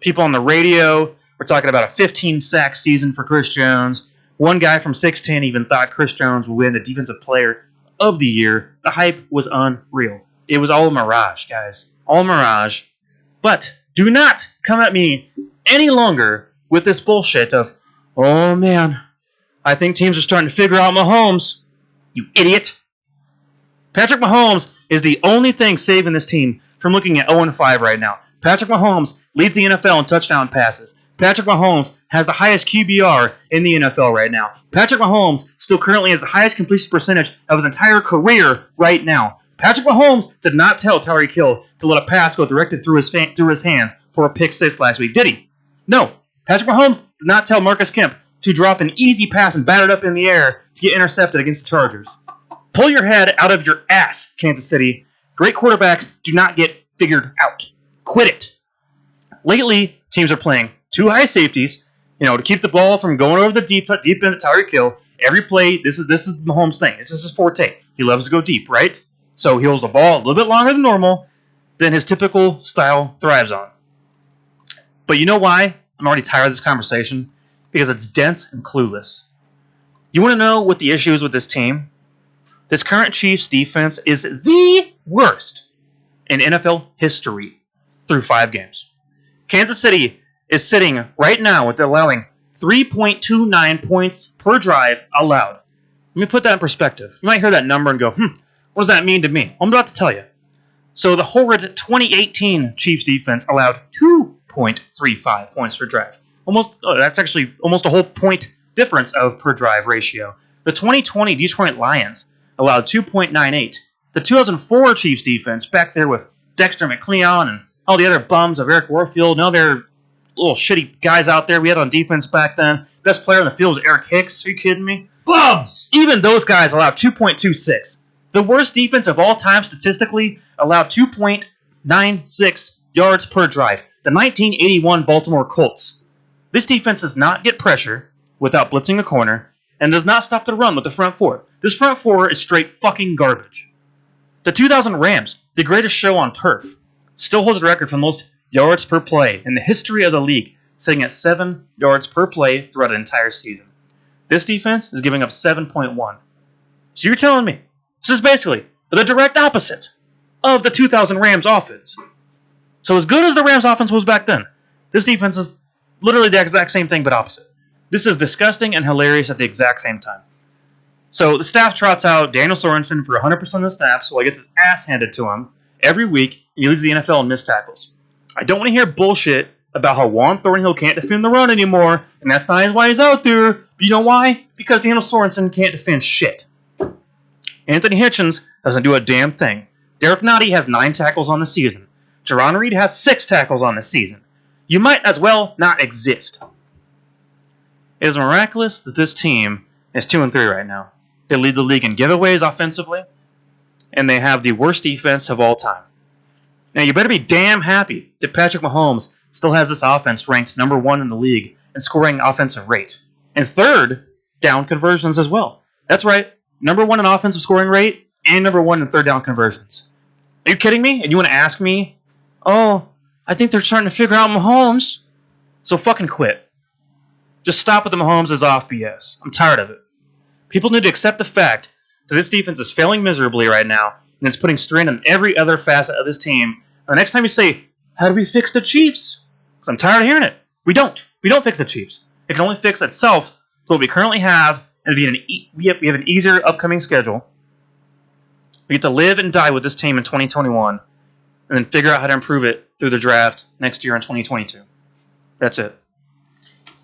People on the radio were talking about a 15-sack season for Chris Jones. One guy from 610 even thought Chris Jones would win the Defensive Player of the Year. The hype was unreal. It was all a mirage, guys. All mirage. But do not come at me any longer with this bullshit of, oh man, I think teams are starting to figure out Mahomes. You idiot. Patrick Mahomes is the only thing saving this team from looking at 0-5 right now. Patrick Mahomes leads the NFL in touchdown passes. Patrick Mahomes has the highest QBR in the NFL right now. Patrick Mahomes still currently has the highest completion percentage of his entire career right now. Patrick Mahomes did not tell Tyreek Hill to let a pass go directly through his hand for a pick six last week, did he? No. Patrick Mahomes did not tell Marcus Kemp to drop an easy pass and bat it up in the air to get intercepted against the Chargers. Pull your head out of your ass, Kansas City. Great quarterbacks do not get figured out. Quit it. Lately, teams are playing two high safeties, to keep the ball from going over the deep into Tyreek Hill. Every play, this is Mahomes' thing. This is his forte. He loves to go deep, right? So he holds the ball a little bit longer than normal than his typical style thrives on. But you know why? I'm already tired of this conversation. Because it's dense and clueless. You want to know what the issue is with this team? This current Chiefs defense is the worst in NFL history through 5 games. Kansas City is sitting right now with allowing 3.29 points per drive allowed. Let me put that in perspective. You might hear that number and go, what does that mean to me? I'm about to tell you. So the horrid 2018 Chiefs defense allowed 2.35 points per drive. That's actually almost a whole point difference of per drive ratio. The 2020 Detroit Lions allowed 2.98. The 2004 Chiefs defense, back there with Dexter McCleon and all the other bums of Eric Warfield and other little shitty guys out there we had on defense back then. Best player on the field was Eric Hicks. Are you kidding me? Bums! Even those guys allowed 2.26. The worst defense of all time statistically allowed 2.96 yards per drive. The 1981 Baltimore Colts. This defense does not get pressure without blitzing a corner and does not stop the run with the front four. This front four is straight fucking garbage. The 2000 Rams, the greatest show on turf, still holds a record for the most yards per play in the history of the league, sitting at 7 yards per play throughout an entire season. This defense is giving up 7.1. So you're telling me this is basically the direct opposite of the 2000 Rams offense. So as good as the Rams offense was back then, this defense is literally the exact same thing, but opposite. This is disgusting and hilarious at the exact same time. So the staff trots out Daniel Sorensen for 100% of the snaps while he gets his ass handed to him every week. He leads the NFL in missed tackles. I don't want to hear bullshit about how Juan Thornhill can't defend the run anymore, and that's not why he's out there. But you know why? Because Daniel Sorensen can't defend shit. Anthony Hitchens doesn't do a damn thing. Derek Nottie has 9 tackles on the season. Jaron Reed has 6 tackles on the season. You might as well not exist. It is miraculous that this team is 2-3 right now. They lead the league in giveaways offensively, and they have the worst defense of all time. Now, you better be damn happy that Patrick Mahomes still has this offense ranked number 1 in the league in scoring offensive rate, and 3rd down conversions as well. That's right, number 1 in offensive scoring rate and number 1 in 3rd down conversions. Are you kidding me? And you want to ask me, oh, I think they're starting to figure out Mahomes. So fucking quit. Just stop with the Mahomes is off BS. I'm tired of it. People need to accept the fact that this defense is failing miserably right now, and it's putting strain on every other facet of this team. And the next time you say, how do we fix the Chiefs? Because I'm tired of hearing it. We don't. We don't fix the Chiefs. It can only fix itself with what we currently have, and we have an easier upcoming schedule. We get to live and die with this team in 2021, and then figure out how to improve it through the draft next year in 2022. That's it.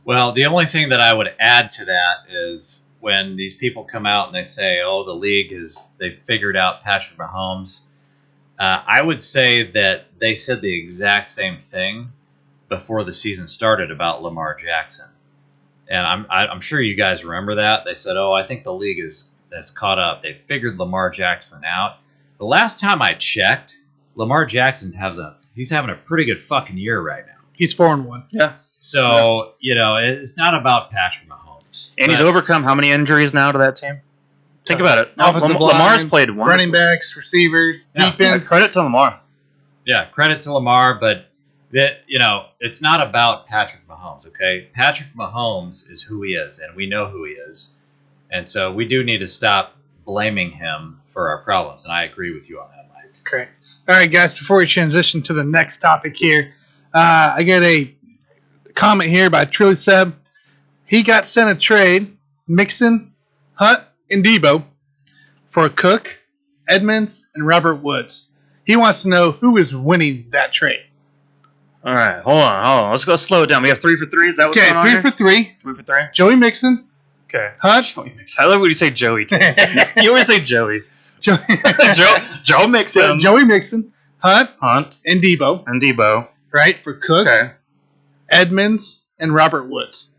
Well, the only thing that I would add to that is when these people come out and they say, oh, the league they've figured out Patrick Mahomes. I would say that they said the exact same thing before the season started about Lamar Jackson. And I'm sure you guys remember that. They said, oh, I think the league is caught up. They figured Lamar Jackson out. The last time I checked, Lamar Jackson he's having a pretty good fucking year right now. He's 4-1. Yeah. So, it's not about Patrick Mahomes. And he's overcome how many injuries now to that team? Think about it. Offensive Lamar's line, played one. running backs, receivers, defense. Credit to Lamar. Yeah, credit to Lamar, but it's not about Patrick Mahomes, okay? Patrick Mahomes is who he is, and we know who he is. And so we do need to stop blaming him for our problems, and I agree with you on that, Mike. Okay. All right, guys, before we transition to the next topic here, I got a comment here by Trilly Seb. He got sent a trade, Mixon, Hunt, and Debo, for Cook, Edmonds, and Robert Woods. He wants to know who is winning that trade. All right, hold on. Let's go slow it down. We have 3 for 3. Is that what's going on Okay, here? 3 for 3. 3 for 3. Joey Mixon, Okay. Hunt. Joey Mixon. I love when you say Joey. Too. You always say Joey. Joey Joe Mixon. Joey Mixon, Hunt, and Debo. And Debo. Right, for Cook, Edmonds, and Robert Woods.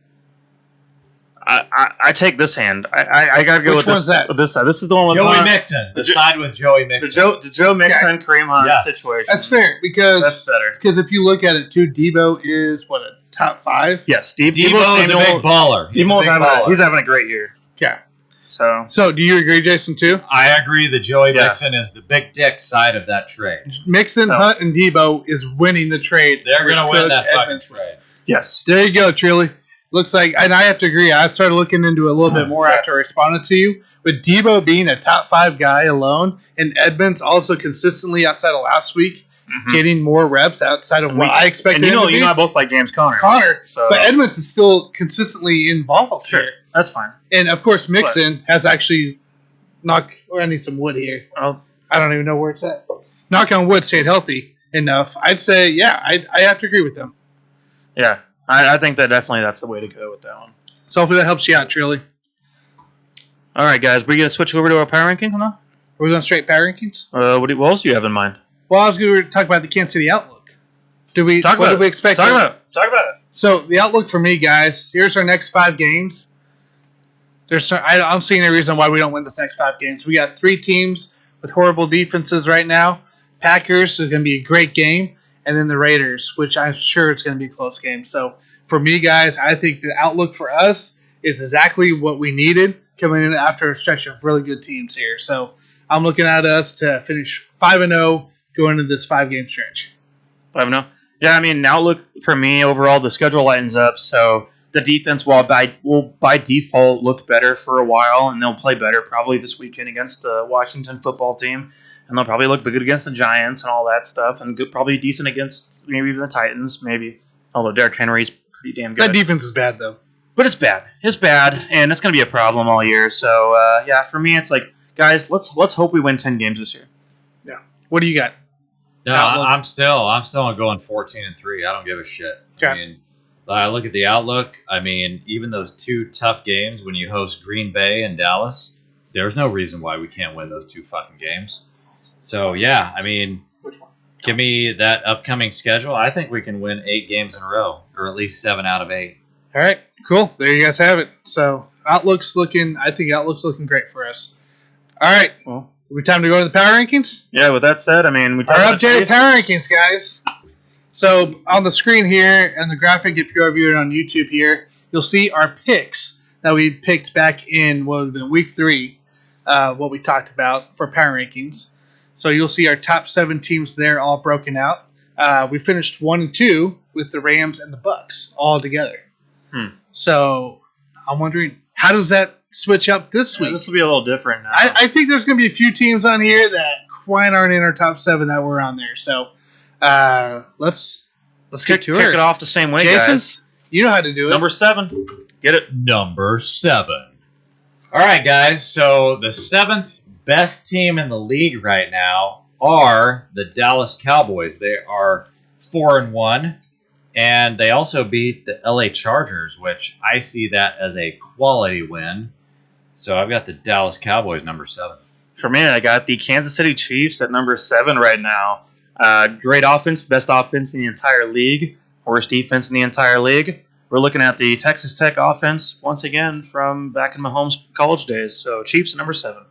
I take this hand. I gotta go Which with one's that? this side. This is the one with Joey Mixon. The side with Joey Mixon. The Joe Mixon Kareem Hunt situation. That's fair That's better. because if you look at it too, Debo is a top 5. Yes, Debo is a big baller. He's having a great year. Yeah. So do you agree, Jason, too? I agree that Joey Mixon is the big dick side of that trade. Mixon, Hunt, and Debo is winning the trade. They're going to win that fucking trade. Yes. There you go, Trilly. Looks like, and I have to agree, I started looking into it a little bit more after I responded to you. With Debo being a top 5 guy alone, and Edmonds also consistently outside of last week, getting more reps outside of what I expected. And you know, I both like James Conner. So. But Edmonds is still consistently involved. Sure, that's fine. And of course, Mixon has actually I need some wood here. Oh, I don't even know where it's at. Knock on wood, stayed healthy enough. I'd say, I have to agree with them. Yeah, I think that definitely that's the way to go with that one. So hopefully that helps you out, Trilly. All right, guys, we're gonna switch over to our power rankings now. We're going straight power rankings. What else do you have in mind? Well, I was going to talk about the Kansas City outlook. What do we expect? Talk about it. So the outlook for me, guys. Here's our next 5 games. I'm seeing a reason why we don't win the next 5 games. We got 3 teams with horrible defenses right now. Packers is going to be a great game, and then the Raiders, which I'm sure it's going to be a close game. So for me, guys, I think the outlook for us is exactly what we needed coming in after a stretch of really good teams here. So I'm looking at us to finish 5-0 going into this 5-game stretch. 5-0. Yeah, I mean, outlook for me overall, the schedule lightens up, so the defense will by default look better for a while, and they'll play better probably this weekend against the Washington football team, and they'll probably look good against the Giants and all that stuff, and probably decent against maybe even the Titans, maybe. Although Derrick Henry's pretty damn good. That defense is bad, though. But it's bad. It's bad, and it's going to be a problem all year. So, yeah, for me, it's like, guys, let's hope we win 10 games this year. Yeah. What do you got? No, I'm still going 14-3. I don't give a shit. Okay. I mean, I look at the outlook. I mean, even those 2 tough games when you host Green Bay and Dallas, there's no reason why we can't win those 2 fucking games. So, yeah, I mean, which one? Give me that upcoming schedule. I think we can win 8 games in a row, or at least 7 out of 8. All right, cool. There you guys have it. So, I think outlook's looking great for us. All right. Well, we time to go to the power rankings? Yeah, with that said, I mean, we our updated power rankings, guys. So on the screen here and the graphic, if you're viewing on YouTube here, you'll see our picks that we picked back in what would have been week 3, what we talked about for power rankings. So you'll see our top 7 teams there all broken out. We finished 1 and 2 with the Rams and the Bucks all together. So I'm wondering, how does that switch up this week? This will be a little different now. I think there's going to be a few teams on here that quite aren't in our top 7 that were on there. So let's get to it. Kick it off the same way, Jason, guys. You know how to do it. Number 7. Get it? Number 7. All right, guys. So the 7th best team in the league right now are the Dallas Cowboys. They are 4-1. And they also beat the LA Chargers, which I see that as a quality win. So I've got the Dallas Cowboys number 7. For me, I got the Kansas City Chiefs at number 7 right now. Great offense, best offense in the entire league. Worst defense in the entire league. we're looking at the Texas Tech offense once again from back in Mahomes' college days. So Chiefs, number 7.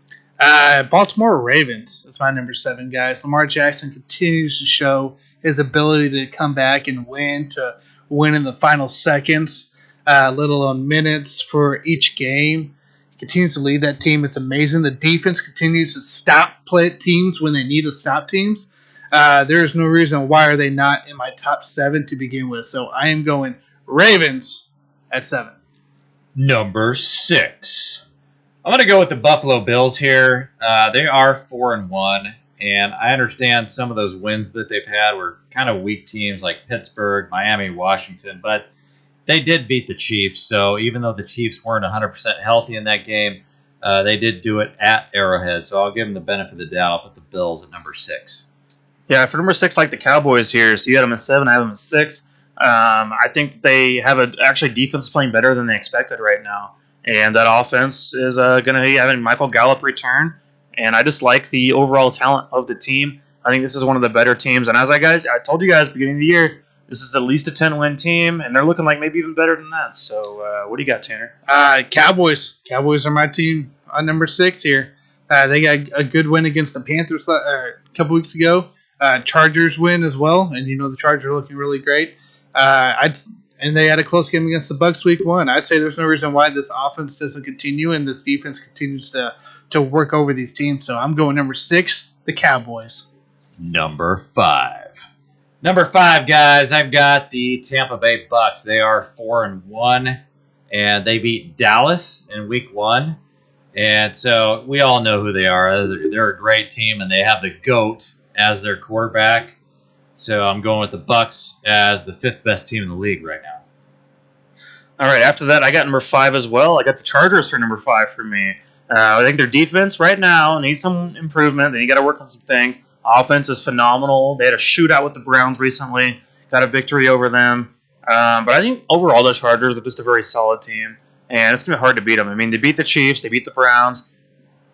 Baltimore Ravens is my number 7, guys. Lamar Jackson continues to show his ability to come back and win in the final seconds, let alone minutes for each game. He continues to lead that team. It's amazing. The defense continues to stop teams when they need to stop teams. There is no reason why are they not in my top 7 to begin with. So I am going Ravens at 7. Number 6. I'm going to go with the Buffalo Bills here. They are 4-1, and I understand some of those wins that they've had were kind of weak teams like Pittsburgh, Miami, Washington, but they did beat the Chiefs. So even though the Chiefs weren't 100% healthy in that game, they did do it at Arrowhead. So I'll give them the benefit of the doubt. I'll put the Bills at number 6. Yeah, for number 6, like the Cowboys here. So you had them at 7, I have them at 6. I think they have actually defense playing better than they expected right now. And that offense is going to be having Michael Gallup return. And I just like the overall talent of the team. I think this is one of the better teams. And as I told you guys at the beginning of the year, this is at least a 10-win team. And they're looking like maybe even better than that. So what do you got, Tanner? Cowboys. Cowboys are my team on number 6 here. They got a good win against the Panthers a couple weeks ago. Chargers win as well. And the Chargers are looking really great. And they had a close game against the Bucs week 1. I'd say there's no reason why this offense doesn't continue and this defense continues to work over these teams. So I'm going number 6, the Cowboys. Number 5. Number 5, guys, I've got the Tampa Bay Bucs. They are 4-1, and they beat Dallas in week 1. And so we all know who they are. They're a great team, and they have the GOAT as their quarterback. So I'm going with the Bucs as the 5th best team in the league right now. All right, after that, I got number 5 as well. I got the Chargers for number 5 for me. I think their defense right now needs some improvement. They got to work on some things. Offense is phenomenal. They had a shootout with the Browns recently. Got a victory over them. But I think overall the Chargers are just a very solid team. And it's going to be hard to beat them. I mean, they beat the Chiefs. They beat the Browns.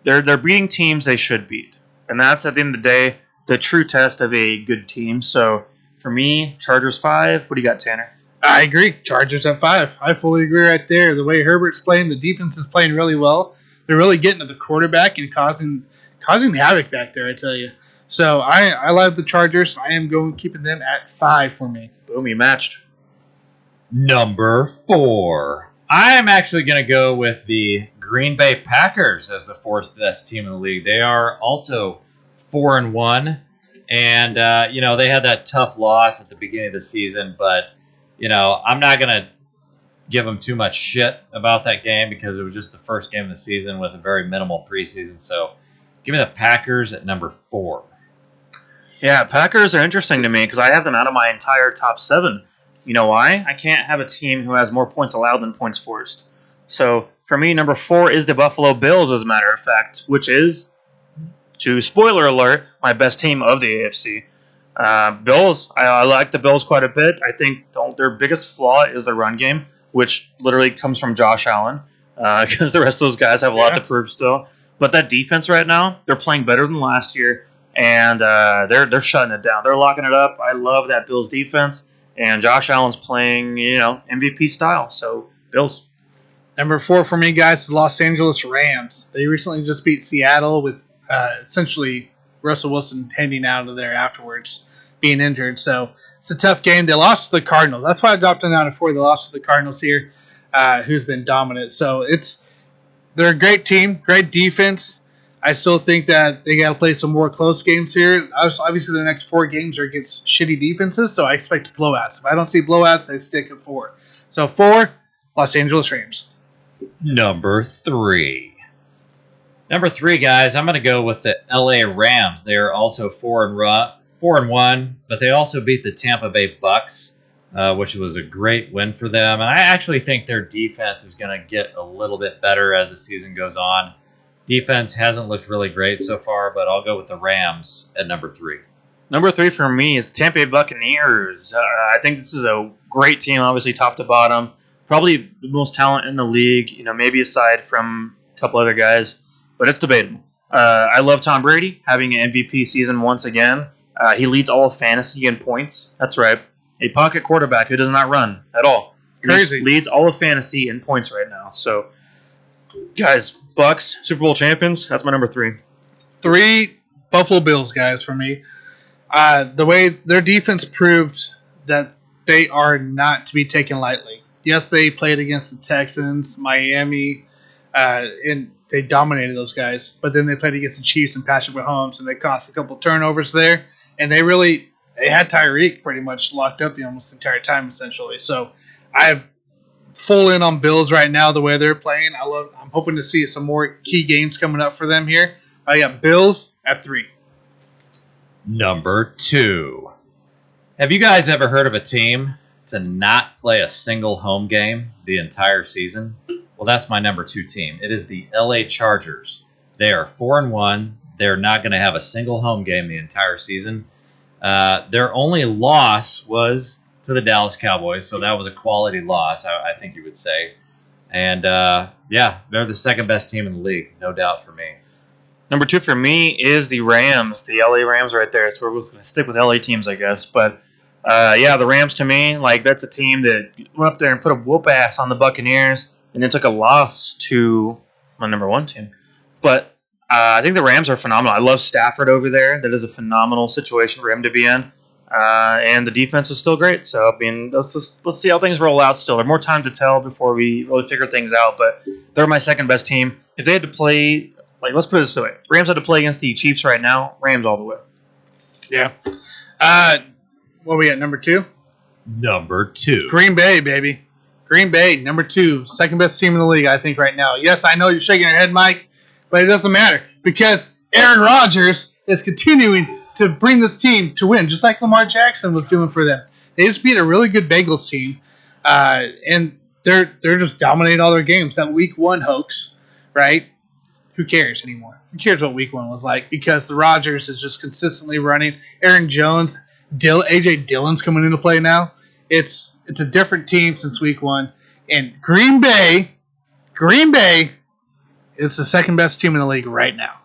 They're beating teams they should beat. And that's, at the end of the day, the true test of a good team. So, for me, Chargers 5. What do you got, Tanner? I agree. Chargers at 5. I fully agree right there. The way Herbert's playing, the defense is playing really well. They're really getting to the quarterback and causing havoc back there, I tell you. So, I love the Chargers. I am keeping them at 5 for me. Boom, you matched. Number 4. I am actually going to go with the Green Bay Packers as the 4th best team in the league. They are also 4-1, and they had that tough loss at the beginning of the season, but I'm not gonna give them too much shit about that game because it was just the first game of the season with a very minimal preseason. So give me the Packers at number 4. Yeah, Packers are interesting to me because I have them out of my entire top 7. You know why? I can't have a team who has more points allowed than points forced. So for me, number 4 is the Buffalo Bills, as a matter of fact, which is, to spoiler alert, my best team of the AFC. Bills, I like the Bills quite a bit. I think their biggest flaw is their run game, which literally comes from Josh Allen, because the rest of those guys have a lot to prove still. But that defense right now, they're playing better than last year, and they're shutting it down. They're locking it up. I love that Bills defense, and Josh Allen's playing, MVP style. So, Bills. Number 4 for me, guys, is the Los Angeles Rams. They recently just beat Seattle with essentially Russell Wilson heading out of there afterwards, being injured. So it's a tough game. They lost to the Cardinals. That's why I dropped them down to 4. They lost to the Cardinals here, who's been dominant. So they're a great team, great defense. I still think that they got to play some more close games here. Obviously, the next 4 games are against shitty defenses, so I expect blowouts. If I don't see blowouts, they stick at 4. So 4, Los Angeles Rams. Number 3. Number 3, guys, I'm going to go with the LA Rams. They are also 4-1, but they also beat the Tampa Bay Bucks, which was a great win for them. And I actually think their defense is going to get a little bit better as the season goes on. Defense hasn't looked really great so far, but I'll go with the Rams at number 3. Number 3 for me is the Tampa Bay Buccaneers. I think this is a great team, obviously top to bottom. Probably the most talent in the league, maybe aside from a couple other guys, but it's debatable. I love Tom Brady having an MVP season once again. He leads all of fantasy in points. That's right. A pocket quarterback who does not run at all. Crazy. Leads all of fantasy in points right now. So, guys, Bucks, Super Bowl champions, that's my number 3. 3 Buffalo Bills, guys, for me. The way their defense proved that they are not to be taken lightly. Yes, they played against the Texans, Miami, and they dominated those guys. But then they played against the Chiefs and Patrick Mahomes, and they caused a couple turnovers there. And they had Tyreek pretty much locked up the almost entire time, essentially. So I have full in on Bills right now, the way they're playing. I'm hoping to see some more key games coming up for them here. I got Bills at 3. Number 2. Have you guys ever heard of a team to not play a single home game the entire season? Well, that's my number 2 team. It is the LA Chargers. They are 4-1. They're not going to have a single home game the entire season. Their only loss was to the Dallas Cowboys, so that was a quality loss, I think you would say. And, they're the second best team in the league, no doubt for me. Number 2 for me is the Rams, the LA Rams right there. So we're going to stick with LA teams, I guess. But, the Rams to me, that's a team that went up there and put a whoop ass on the Buccaneers and then took a loss to my number 1 team. But I think the Rams are phenomenal. I love Stafford over there. That is a phenomenal situation for him to be in. And the defense is still great. So, let's see how things roll out still. There's more time to tell before we really figure things out. But they're my second best team. If they had to play... let's put it this way. Rams have to play against the Chiefs right now. Rams all the way. Yeah. What we at, number 2? Number 2. Green Bay, baby. Green Bay, number 2. Second best team in the league, I think, right now. Yes, I know you're shaking your head, Mike, but it doesn't matter because Aaron Rodgers is continuing to bring this team to win, just like Lamar Jackson was doing for them. They just beat a really good Bengals team, and they're just dominating all their games. That Week 1 hoax, right? Who cares anymore? Who cares what Week 1 was like? Because the Rodgers is just consistently running. Aaron Jones, A.J. Dillon's coming into play now. It's a different team since Week 1. And Green Bay is the second best team in the league right now.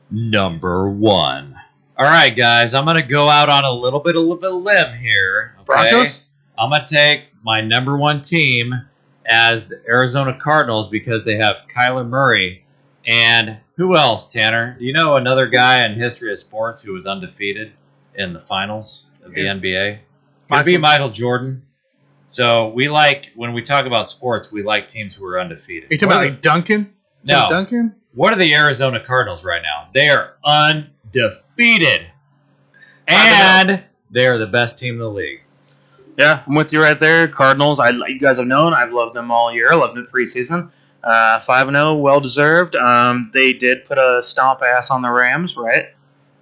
Number 1. All right, guys, I'm going to go out on a little bit of a limb here. Okay? Broncos? I'm going to take my number 1 team as the Arizona Cardinals because they have Kyler Murray. And who else, Tanner? Do you know another guy in history of sports who was undefeated in the finals of the NBA? Could be Michael Jordan. So when we talk about sports, we like teams who are undefeated. Are you talking about Duncan? No. Duncan? What are the Arizona Cardinals right now? They are undefeated. And they are the best team in the league. Yeah, I'm with you right there. Cardinals, you guys have known, I've loved them all year. I loved them preseason. 5-0, well-deserved. They did put a stomp ass on the Rams, right?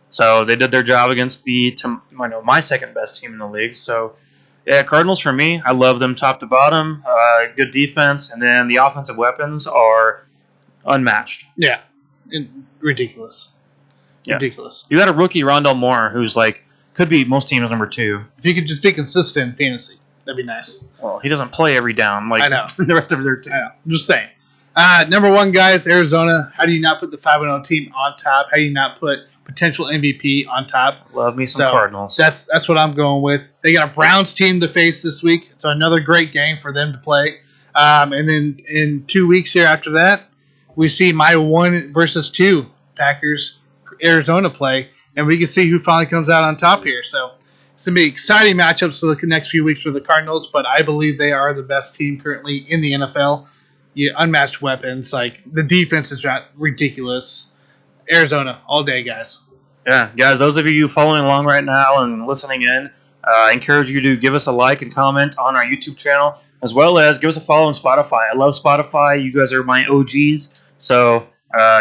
So they did their job against my second-best team in the league. So, yeah, Cardinals for me, I love them top to bottom. Good defense, and then the offensive weapons are unmatched. Yeah, ridiculous. Yeah. Ridiculous. You got a rookie, Rondell Moore, who's could be most teams' number 2. If you could just be consistent in fantasy, that'd be nice. Well, he doesn't play every down I know. the rest of their team. I know. I'm just saying. Number 1, guys, Arizona. How do you not put the 5-0 team on top? How do you not put potential MVP on top? Love me some Cardinals. That's what I'm going with. They got a Browns team to face this week, so another great game for them to play. And then in 2 weeks here after that, we see my 1 versus 2 Packers Arizona play, and we can see who finally comes out on top here. So it's going to be exciting matchups for the next few weeks for the Cardinals, but I believe they are the best team currently in the NFL. Unmatched weapons, the defense is ridiculous. Arizona all day, guys. Yeah, guys, those of you following along right now and listening in, I encourage you to give us a like and comment on our YouTube channel, as well as give us a follow on Spotify. I love Spotify. You guys are my OGs, so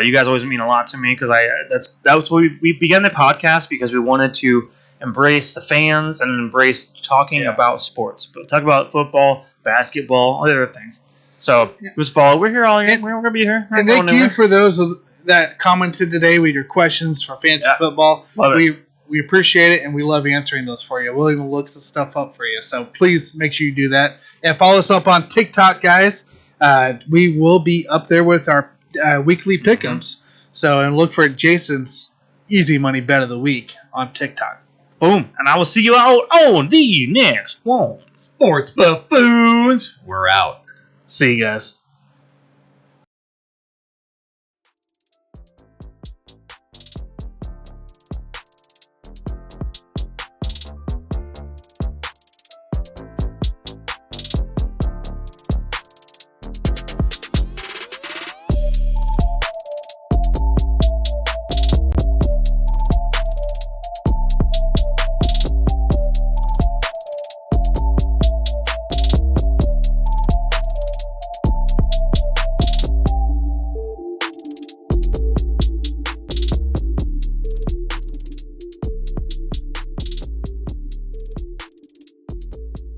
you guys always mean a lot to me because that was what we began the podcast because we wanted to embrace the fans and embrace talking about sports, but talk about football, basketball, all the other things. So just follow. We're here all year. We're gonna be here. And thank you for those that commented today with your questions for fantasy football. We appreciate it, and we love answering those for you. We'll even look some stuff up for you. So please make sure you do that. And follow us up on TikTok, guys. We will be up there with our weekly pick'ems. So, and look for Jason's Easy Money Bet of the Week on TikTok. Boom. And I will see you out on the next one. Sports Buffoons. We're out. See you guys.